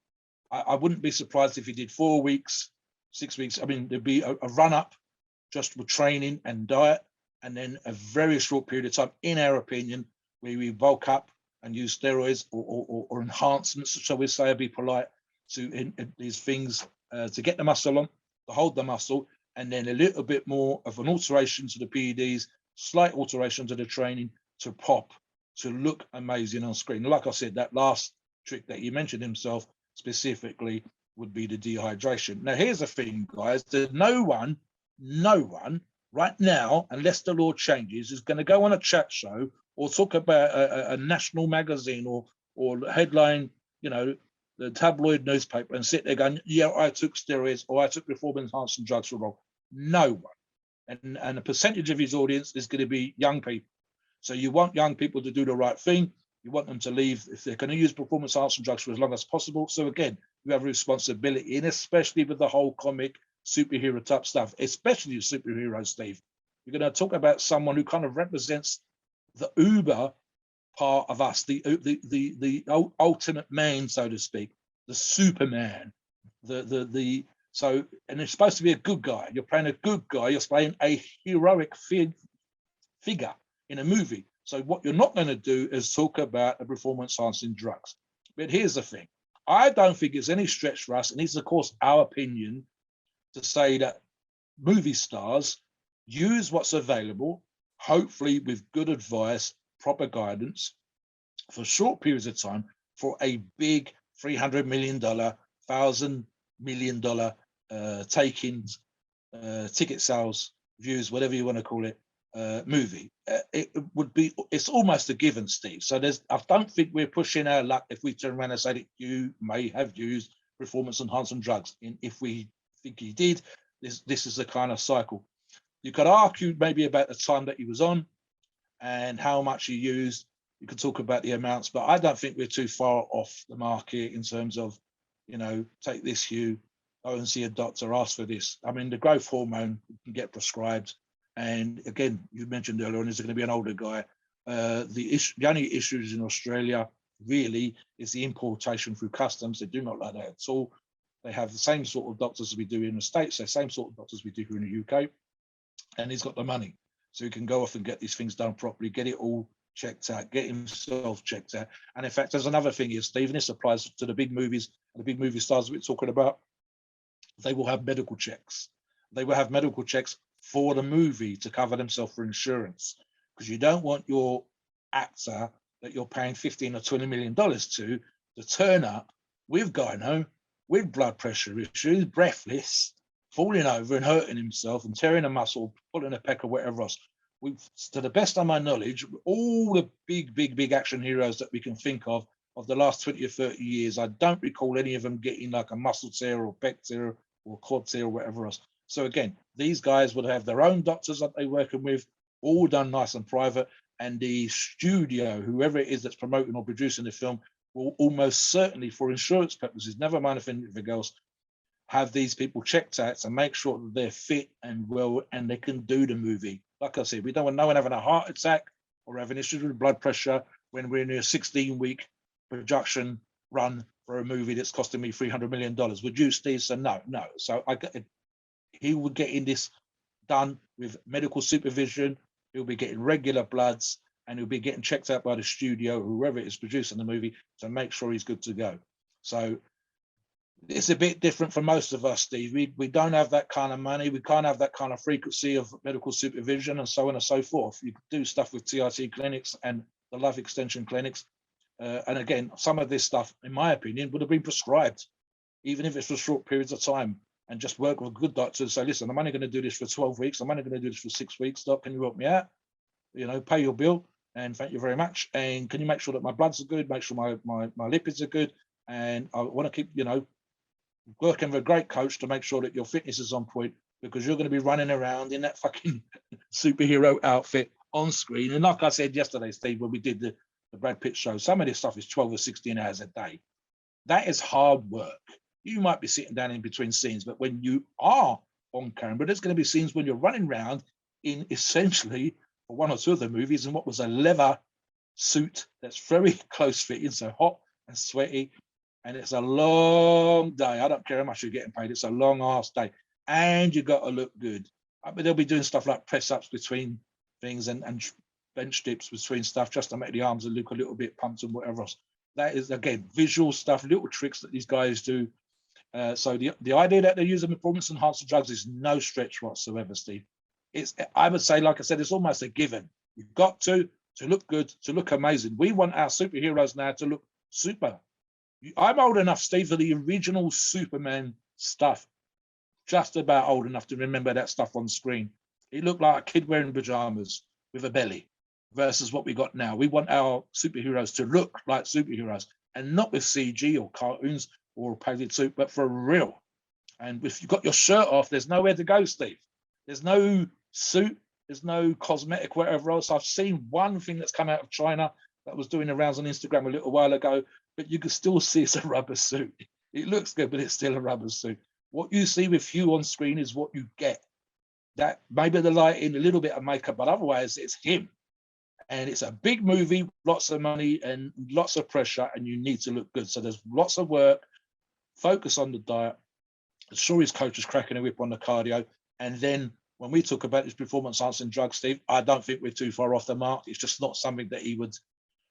I wouldn't be surprised if he did 4 weeks, 6 weeks. I mean, there'd be a run up just with training and diet, and then a very short period of time, in our opinion, where we bulk up and use steroids or enhancements, shall we say, be polite, to in these things to get the muscle on, to hold the muscle, and then a little bit more of an alteration to the PEDs, slight alteration to the training to pop, to look amazing on screen. Like I said, that last trick that you mentioned himself specifically would be the dehydration. Now, here's the thing, guys. There's no one right now, unless the law changes, is going to go on a chat show or talk about a national magazine or headline, the tabloid newspaper and sit there going, yeah, I took steroids or I took performance-enhancing drugs for wrong. No one. And a percentage of his audience is going to be young people. So you want young people to do the right thing. You want them to leave if they're going to use performance-enhancing drugs for as long as possible. So again, you have a responsibility, and especially with the whole comic superhero type stuff, especially superheroes, Steve. You're going to talk about someone who kind of represents the uber part of us, the ultimate man, so to speak, the Superman, so, and it's supposed to be a good guy. You're playing a good guy. You're playing a heroic figure in a movie. So what you're not going to do is talk about the performance-enhancing drugs. But here's the thing. I don't think it's any stretch for us, and it's, of course, our opinion, to say that movie stars use what's available, hopefully with good advice, proper guidance, for short periods of time, for a big $300 million, $1,000 million takings, ticket sales, views, whatever you want to call it, movie. It's almost a given, Steve. So I don't think we're pushing our luck if we turn around and say that you may have used performance-enhancing drugs. And if we think he did, this is the kind of cycle. You could argue maybe about the time that he was on and how much he used. You could talk about the amounts, but I don't think we're too far off the market in terms of, take this, Hugh, go and see a doctor, ask for this. I mean, the growth hormone can get prescribed. And again, you mentioned earlier on, is going to be an older guy. The only issues in Australia really is the importation through customs. They do not like that at all. They have the same sort of doctors as we do in the States, the same sort of doctors we do here in the UK. And he's got the money. So he can go off and get these things done properly, get it all checked out, get himself checked out. And in fact, there's another thing here, Stephen, this applies to the big movies and the big movie stars we're talking about. They will have medical checks. They will have medical checks for the movie to cover themselves for insurance, because you don't want your actor that you're paying $15 or $20 million to turn up with gyno, with blood pressure issues, breathless, falling over and hurting himself and tearing a muscle, pulling a pec or whatever else. To the best of my knowledge, all the big action heroes that we can think of the last 20 or 30 years, I don't recall any of them getting like a muscle tear or pec tear or quad tear or whatever else. So again, these guys would have their own doctors that they're working with, all done nice and private, and the studio, whoever it is that's promoting or producing the film, will almost certainly, for insurance purposes, never mind if anything else, have these people checked out to make sure that they're fit and well and they can do the movie. Like I said, we don't want no one having a heart attack or having issues with blood pressure when we're in a 16-week production run for a movie that's costing me $300 million. Would you, Steve? So no. So he would get in this done with medical supervision. He'll be getting regular bloods, and he'll be getting checked out by the studio, whoever is producing the movie, to make sure he's good to go. So it's a bit different for most of us, Steve. We don't have that kind of money. We can't have that kind of frequency of medical supervision and so on and so forth. You could do stuff with TRT clinics and the life extension clinics. And again, some of this stuff, in my opinion, would have been prescribed, even if it's for short periods of time, and just work with good doctors. Say, listen, I'm only going to do this for 12 weeks. I'm only going to do this for 6 weeks. Doc, can you help me out? Pay your bill and thank you very much. And can you make sure that my bloods are good, make sure my lipids are good, and I want to keep, working with a great coach to make sure that your fitness is on point, because you're going to be running around in that fucking superhero outfit on screen. And like I said yesterday, Steve, when we did the Brad Pitt show, some of this stuff is 12 or 16 hours a day. That is hard work. You might be sitting down in between scenes, but when you are on camera, there's going to be scenes when you're running around in essentially, for one or two of the movies, in what was a leather suit that's very close fitting, so hot and sweaty. And it's a long day. I don't care how much you're getting paid. It's a long ass day. And you got to look good. I mean, they'll be doing stuff like press ups between things and bench dips between stuff just to make the arms look a little bit pumped and whatever else. That is, again, visual stuff, little tricks that these guys do. So the idea that they're using performance enhancing drugs is no stretch whatsoever, Steve. I would say, like I said, it's almost a given. You've got to look good, to look amazing. We want our superheroes now to look super. I'm old enough, Steve, for the original Superman stuff. Just about old enough to remember that stuff on screen. It looked like a kid wearing pajamas with a belly versus what we got now. We want our superheroes to look like superheroes and not with CG or cartoons or a painted suit, but for real. And if you've got your shirt off, there's nowhere to go, Steve. There's no suit, there's no cosmetic, whatever else. I've seen one thing that's come out of China that was doing the rounds on Instagram a little while ago, but you can still see it's a rubber suit. It looks good, but it's still a rubber suit. What you see with Hugh on screen is what you get. That maybe the lighting, a little bit of makeup, but otherwise it's him. And it's a big movie, lots of money and lots of pressure, and you need to look good. So there's lots of work, focus on the diet. I'm sure his coach is cracking a whip on the cardio. And then when we talk about his performance enhancing drugs, Steve, I don't think we're too far off the mark. It's just not something that he would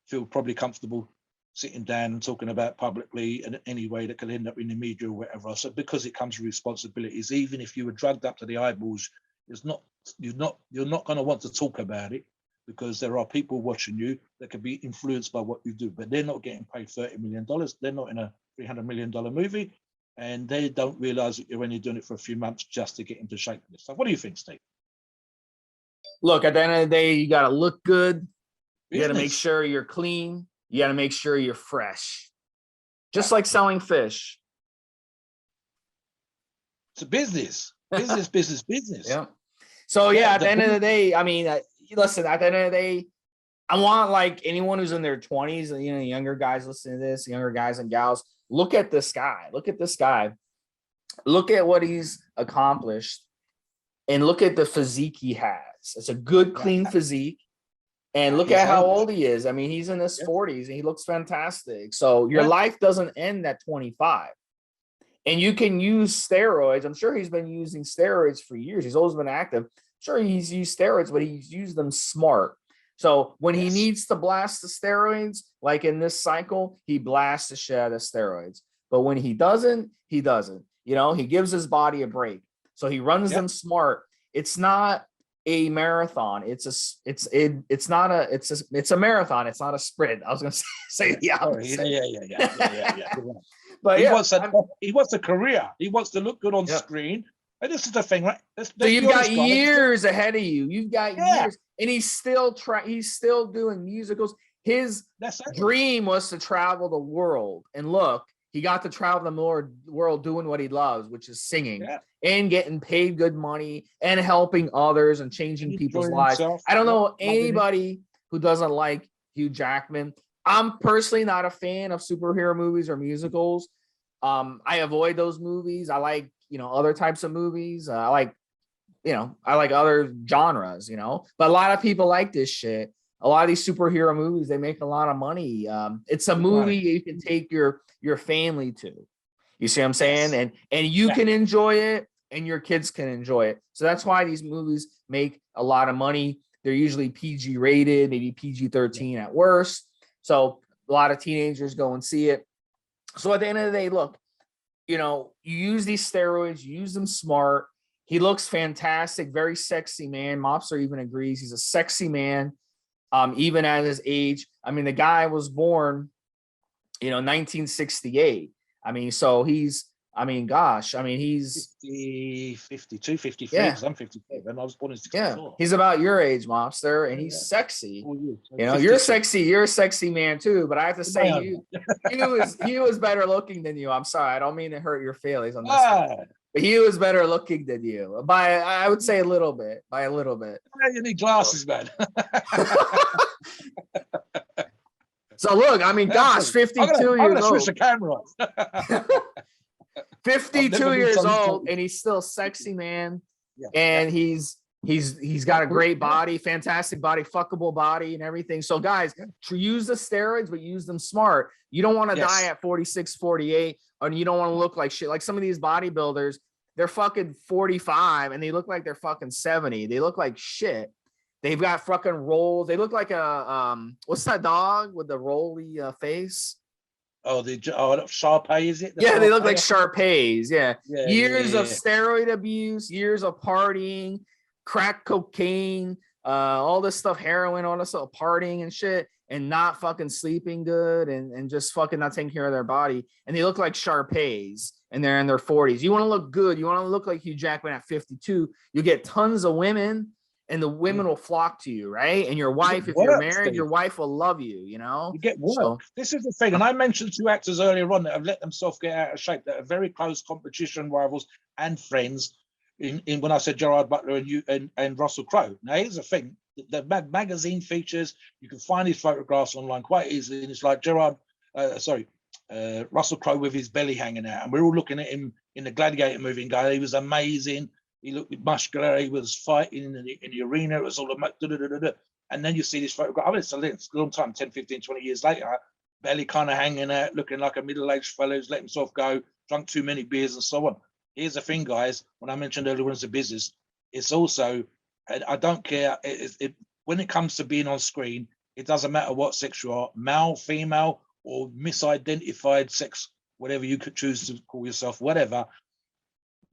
feel probably comfortable sitting down and talking about publicly in any way that could end up in the media or whatever. So because it comes with responsibilities, even if you were drugged up to the eyeballs, you're not going to want to talk about it, because there are people watching you that can be influenced by what you do, but they're not getting paid $30 million. They're not in a $300 million movie, and they don't realize that you're only doing it for a few months just to get into shape and stuff. What do you think, Steve?
Look, at the end of the day, you got to look good. You got to
Business.
make sure you're clean. You got to make sure you're fresh. Just like selling fish.
It's a business. Business.
Yeah. So
Yeah,
at the end of the day, I mean, listen, at the end of the day, I want like anyone who's in their 20s, younger guys listening to this, younger guys and gals, look at this guy. Look at this guy. Look at what he's accomplished and look at the physique he has. It's a good, clean physique. And look at how old he is. I mean, he's in his 40s and he looks fantastic. So your life doesn't end at 25. And you can use steroids. I'm sure he's been using steroids for years. He's always been active. Sure, he's used steroids, but he's used them smart. So when he needs to blast the steroids, like in this cycle, he blasts the shit out of steroids. But when he doesn't, he doesn't. He gives his body a break. So he runs them smart. It's not a marathon. It's a marathon. It's not a sprint. I was going to say the opposite.
Yeah.
But
he wants a career. He wants to look good on screen. And this is the thing, right?
So you've got years ahead of you. You've got years, and he's still doing musicals. His dream was to travel the world, and look, he got to travel the world doing what he loves, which is singing and getting paid good money and helping others and changing people's lives. I don't know anybody who doesn't like Hugh Jackman. I'm personally not a fan of superhero movies or musicals. I avoid those movies. I like, other types of movies. I like other genres, but a lot of people like this shit. A lot of these superhero movies, they make a lot of money. It's a movie you can take your family to. You see what I'm saying? And you can enjoy it and your kids can enjoy it. So that's why these movies make a lot of money. They're usually PG rated, maybe PG-13 at worst. So a lot of teenagers go and see it. So at the end of the day, look, you use these steroids, you use them smart. He looks fantastic, very sexy man. Mobster even agrees he's a sexy man, even at his age. I mean, the guy was born, 1968. I mean, so he's I mean, gosh, I mean, he's
52, 53,
yeah,
because I'm 54, and I was born in
yeah.
64.
He's about your age, Mobster, and
Yeah,
he's sexy.
4 years.
You know,
56.
you're a sexy man too. But I have to say,
My
he was better looking than you. I'm sorry, I don't mean to hurt your feelings on this one,
Ah,
but he was better looking than you by, I would say, a little bit, by a little bit.
you need glasses, man.
So look, I mean, gosh, 52
I'm
years
gonna switch
old.
the camera off.
52 years
something
old, and he's still sexy, man.
Yeah,
And he's got a great body, fantastic body, fuckable body, and everything. So guys, use the steroids, but use them smart. You don't want to die at 46, 48, and you don't want to look like shit. Like some of these bodybuilders, they're fucking 45 and they look like they're fucking 70. They look like shit. They've got fucking rolls. They look like a what's that dog with the rolly face?
Oh, Sharpay, is it?
Yeah, they look like Sharpays. Yeah.
Yeah,
Years of steroid abuse, years of partying, crack cocaine, all this stuff, heroin, all this stuff, partying and shit, and not fucking sleeping good and just fucking not taking care of their body. And they look like Sharpays and they're in their 40s. You want to look good. You want to look like Hugh Jackman at 52. You get tons of women. And the women will flock to you, right? And your wife, if you're married, your wife will love you, you know?
You get work.
So,
this is the thing. And I mentioned 2 actors earlier on that have let themselves get out of shape, that are very close competition rivals and friends. In when I said Gerard Butler and Russell Crowe. Now, here's the thing. The magazine features, you can find his photographs online quite easily. And it's like Russell Crowe with his belly hanging out. And we're all looking at him in the Gladiator movie and going, he was amazing. He looked muscular. He was fighting in the arena. It was all and then you see this photograph. I mean, it's a long time, 10, 15, 20 years later, belly kind of hanging out, looking like a middle-aged fellow who's let himself go, drunk too many beers and so on. Here's the thing, guys. When I mentioned earlier, when it's a business, it's also, I don't care. When it comes to being on screen, it doesn't matter what sex you are, male, female, or misidentified sex, whatever you could choose to call yourself, whatever.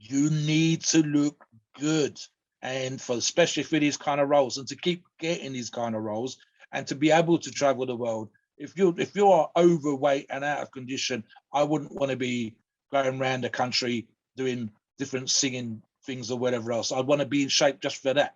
You need to look good, and especially for these kind of roles, and to keep getting these kind of roles, and to be able to travel the world. If you are overweight and out of condition, I wouldn't want to be going around the country doing different singing things or whatever else. I'd want to be in shape just for that.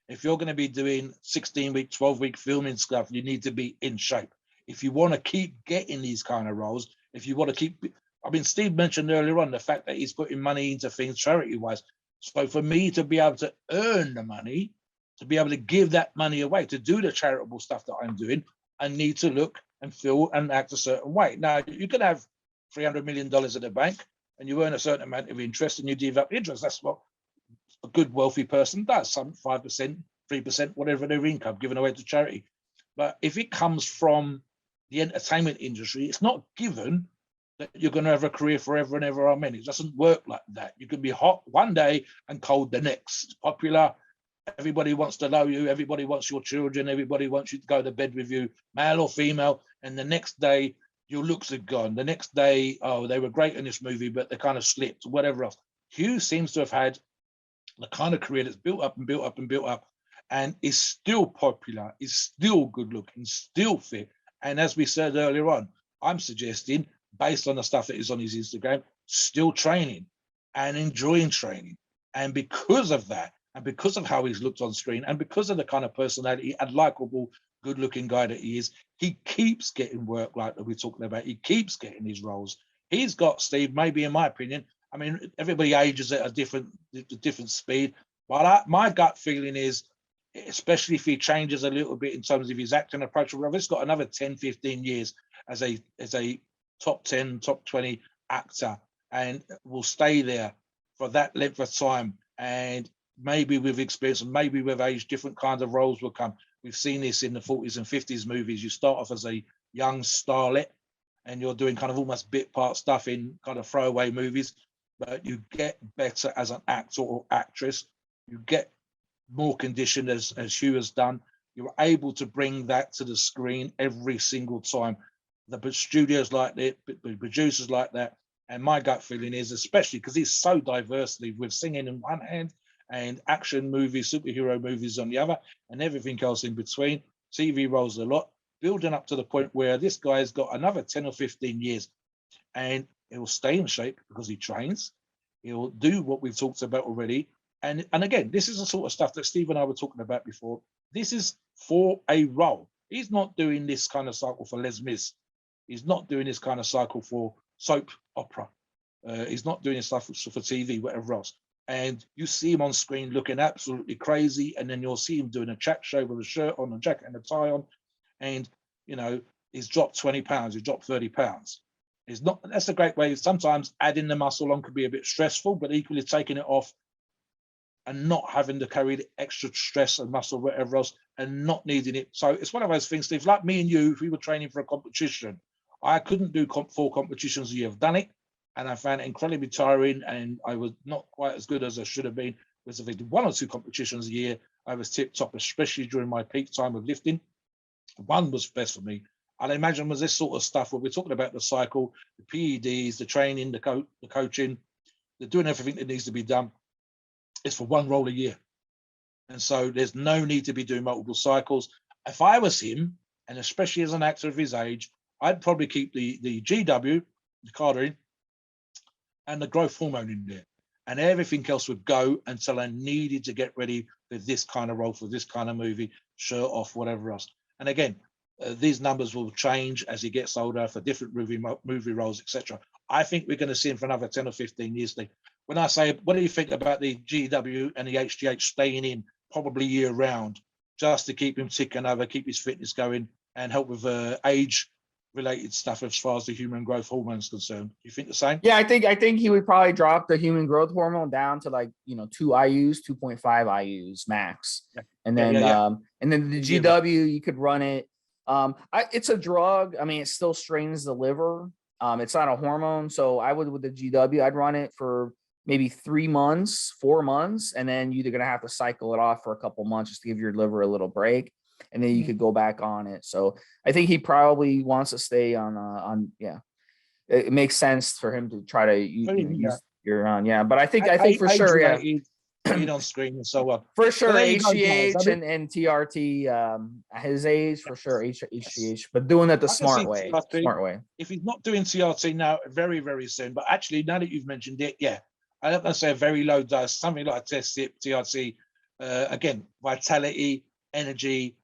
If you're going to be doing 16-week, 12-week filming stuff, you need to be in shape. If you want to keep getting these kind of roles, if you want to keep, I mean, Steve mentioned earlier on the fact that he's putting money into things charity-wise. So for me to be able to earn the money, to be able to give that money away, to do the charitable stuff that I'm doing, I need to look and feel and act a certain way. Now, you can have $300 million in the bank and you earn a certain amount of interest and you develop interest. That's what a good wealthy person does, some 5%, 3%, whatever their income given away to charity. But if it comes from the entertainment industry, it's not given that you're going to have a career forever and ever. Amen. It doesn't work like that. You can be hot one day and cold the next. Popular, everybody wants to know you, everybody wants your children, everybody wants you to go to bed with you, male or female, and the next day your looks are gone. The next day, oh, they were great in this movie, but they kind of slipped, whatever else. Hugh seems to have had the kind of career that's built up and built up and built up, and is still popular, is still good looking, still fit. And as we said earlier on, I'm suggesting, based on the stuff that is on his Instagram, still training and enjoying training. And because of that, and because of how he's looked on screen, and because of the kind of personality and likable, good-looking guy that he is, he keeps getting work like that we're talking about. He keeps getting his roles. He's got, Steve, maybe in my opinion, I mean, everybody ages at a different speed, but my gut feeling is, especially if he changes a little bit in terms of his acting approach, he's got another 10, 15 years as a top 10, top 20 actor, and will stay there for that length of time. And maybe with experience and maybe with age, different kinds of roles will come. We've seen this in the 40s and 50s movies. You start off as a young starlet and you're doing kind of almost bit part stuff in kind of throwaway movies, but you get better as an actor or actress. You get more conditioned as Hugh has done. You're able to bring that to the screen every single time. The studios like that, the producers like that. And my gut feeling is, especially because he's so diversely with singing in one hand and action movies, superhero movies on the other, and everything else in between, TV roles a lot, building up to the point where this guy's got another 10 or 15 years. And He'll stay in shape because he trains. He'll do what we've talked about already. And again, this is the sort of stuff that Steve and I were talking about before. This is for a role. He's not doing this kind of cycle for Les Mis. He's not doing this kind of cycle for soap opera. He's not doing this stuff for TV, whatever else. And you see him on screen looking absolutely crazy, and then you'll see him doing a chat show with a shirt on, a jacket and a tie on, and you know he's dropped 20 pounds, he's dropped 30 pounds. It's not. That's a great way. Sometimes adding the muscle on could be a bit stressful, but equally taking it off and not having to carry the extra stress and muscle, whatever else, and not needing it. So it's one of those things, Steve. Like me and you, if we were training for a competition, I couldn't do 4 competitions a year. I've done it, and I found it incredibly tiring, and I was not quite as good as I should have been. Because if I did 1 or 2 competitions a year, I was tip top, especially during my peak time of lifting. One was best for me. And I imagine was this sort of stuff where we're talking about the cycle, the PEDs, the training, the coaching, they're doing everything that needs to be done. It's for 1 role a year. And so there's no need to be doing multiple cycles. If I was him, and especially as an actor of his age, I'd probably keep the GW, the cardine, and the growth hormone in there. And everything else would go until I needed to get ready for this kind of role, for this kind of movie, shirt off, whatever else. And again, these numbers will change as he gets older for different movie roles, etc. I think we're going to see him for another 10 or 15 years. When I say, what do you think about the GW and the HGH staying in probably year round, just to keep him ticking over, keep his fitness going, and help with age-related stuff as far as the human growth hormone is concerned? Do you think the same?
Yeah, I think he would probably drop the human growth hormone down to like 2 IUs, 2.5 IUs max, and then and then the GW you could run it. It's a drug. I mean, it still strains the liver. It's not a hormone, so I would with the GW, I'd run it for maybe 3 months, 4 months, and then you're gonna have to cycle it off for a couple months just to give your liver a little break, and then you could go back on it. So I think he probably wants to stay on. It makes sense for him to try to use your on. Yeah, but I think for sure,
on screen and so on.
For sure, HGH and TRT, at his age, for sure, HGH, but doing it the smart way.
If he's not doing TRT now, very, very soon, but actually, now that you've mentioned it, I don't want to say a very low dose, something like a test sip, TRT, again, vitality, energy,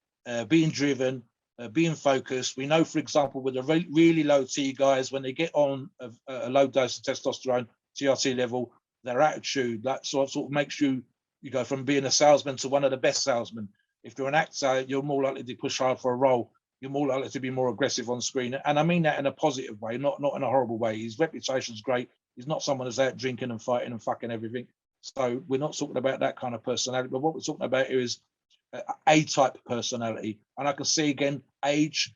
being driven, being focused. We know, for example, with the really low T guys, when they get on a low dose of testosterone, TRT level, their attitude, that sort of makes you go from being a salesman to one of the best salesmen. If you're an actor, you're more likely to push hard for a role. You're more likely to be more aggressive on screen. And I mean that in a positive way, not in a horrible way. His reputation's great. He's not someone who's out drinking and fighting and fucking everything. So we're not talking about that kind of personality. But what we're talking about here is A-type personality. And I can see, again, age,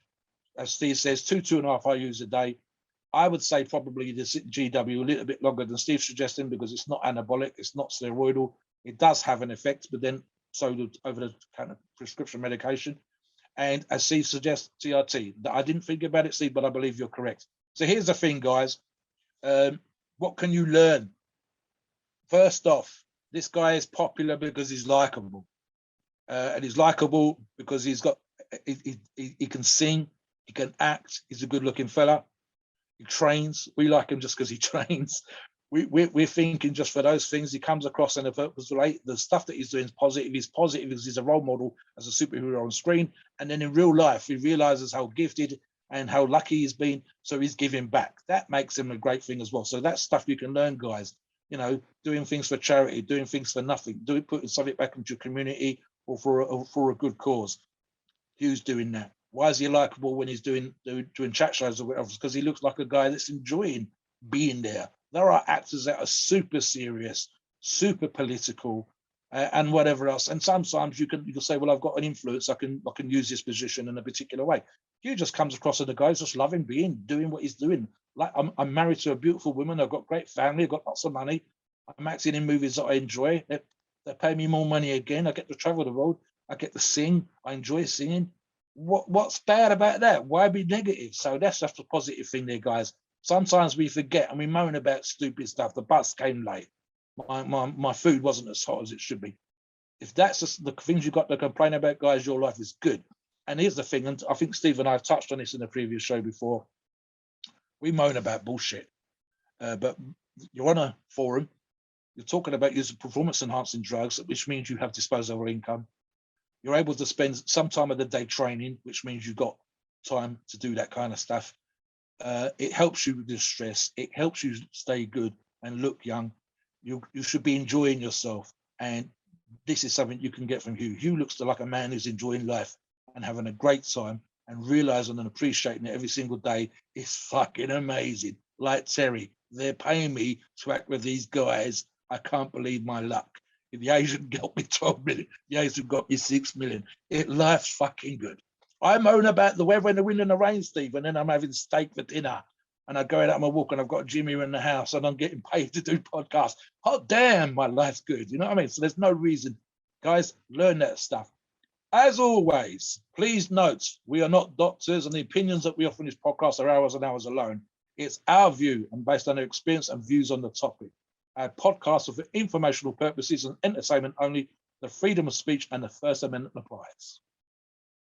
as Steve says, 2.5 IUs a day. I would say probably the GW a little bit longer than Steve's suggesting, because it's not anabolic, it's not steroidal. It does have an effect, but then so over the kind of prescription medication. And as Steve suggests, TRT. I didn't think about it, Steve, but I believe you're correct. So here's the thing, guys. What can you learn? First off, this guy is popular because he's likable. And he's likable because he can sing, he can act, he's a good-looking fella. He trains. We like him just because he trains. We're thinking just for those things. He comes across in a purpose relate. The stuff that he's doing is positive. He's positive because he's a role model as a superhero on screen. And then in real life, he realizes how gifted and how lucky he's been. So he's giving back. That makes him a great thing as well. So that's stuff you can learn, guys. Doing things for charity, doing things for nothing, putting something back into your community or for a good cause. Hugh's doing that. Why is he likable when he's doing chat shows or whatever? Because he looks like a guy that's enjoying being there. There are actors that are super serious, super political, and whatever else. And sometimes you can say, well, I've got an influence. I can use this position in a particular way. Hugh just comes across as a guy who's just loving doing what he's doing. Like I'm married to a beautiful woman. I've got great family. I've got lots of money. I'm acting in movies that I enjoy. They pay me more money again. I get to travel the world. I get to sing. I enjoy singing. What's bad about that? Why be negative? So that's just a positive thing there, guys. Sometimes we forget and we moan about stupid stuff. The bus came late. My food wasn't as hot as it should be. If that's just the things you've got to complain about, guys, your life is good. And here's the thing, and I think Steve and I have touched on this in the previous show before. We moan about bullshit. but you're on a forum. You're talking about using performance-enhancing drugs, which means you have disposable income. You're able to spend some time of the day training, which means you've got time to do that kind of stuff. It helps you with stress. It helps you stay good and look young. You should be enjoying yourself. And this is something you can get from Hugh. Hugh looks like a man who's enjoying life and having a great time and realizing and appreciating it every single day. It's fucking amazing. Like Terry, they're paying me to act with these guys. I can't believe my luck. If the Asian got me 12 million, the Asian got me 6 million. Life's fucking good. I moan about the weather and the wind and the rain, Steve, and then I'm having steak for dinner. And I go out on my walk and I've got Jimmy in the house and I'm getting paid to do podcasts. Oh, damn, my life's good. You know what I mean? So there's no reason. Guys, learn that stuff. As always, please note, we are not doctors and the opinions that we offer in this podcast are ours and ours alone. It's our view and based on our experience and views on the topic. Our podcasts are for informational purposes and entertainment only. The freedom of speech and the First Amendment applies.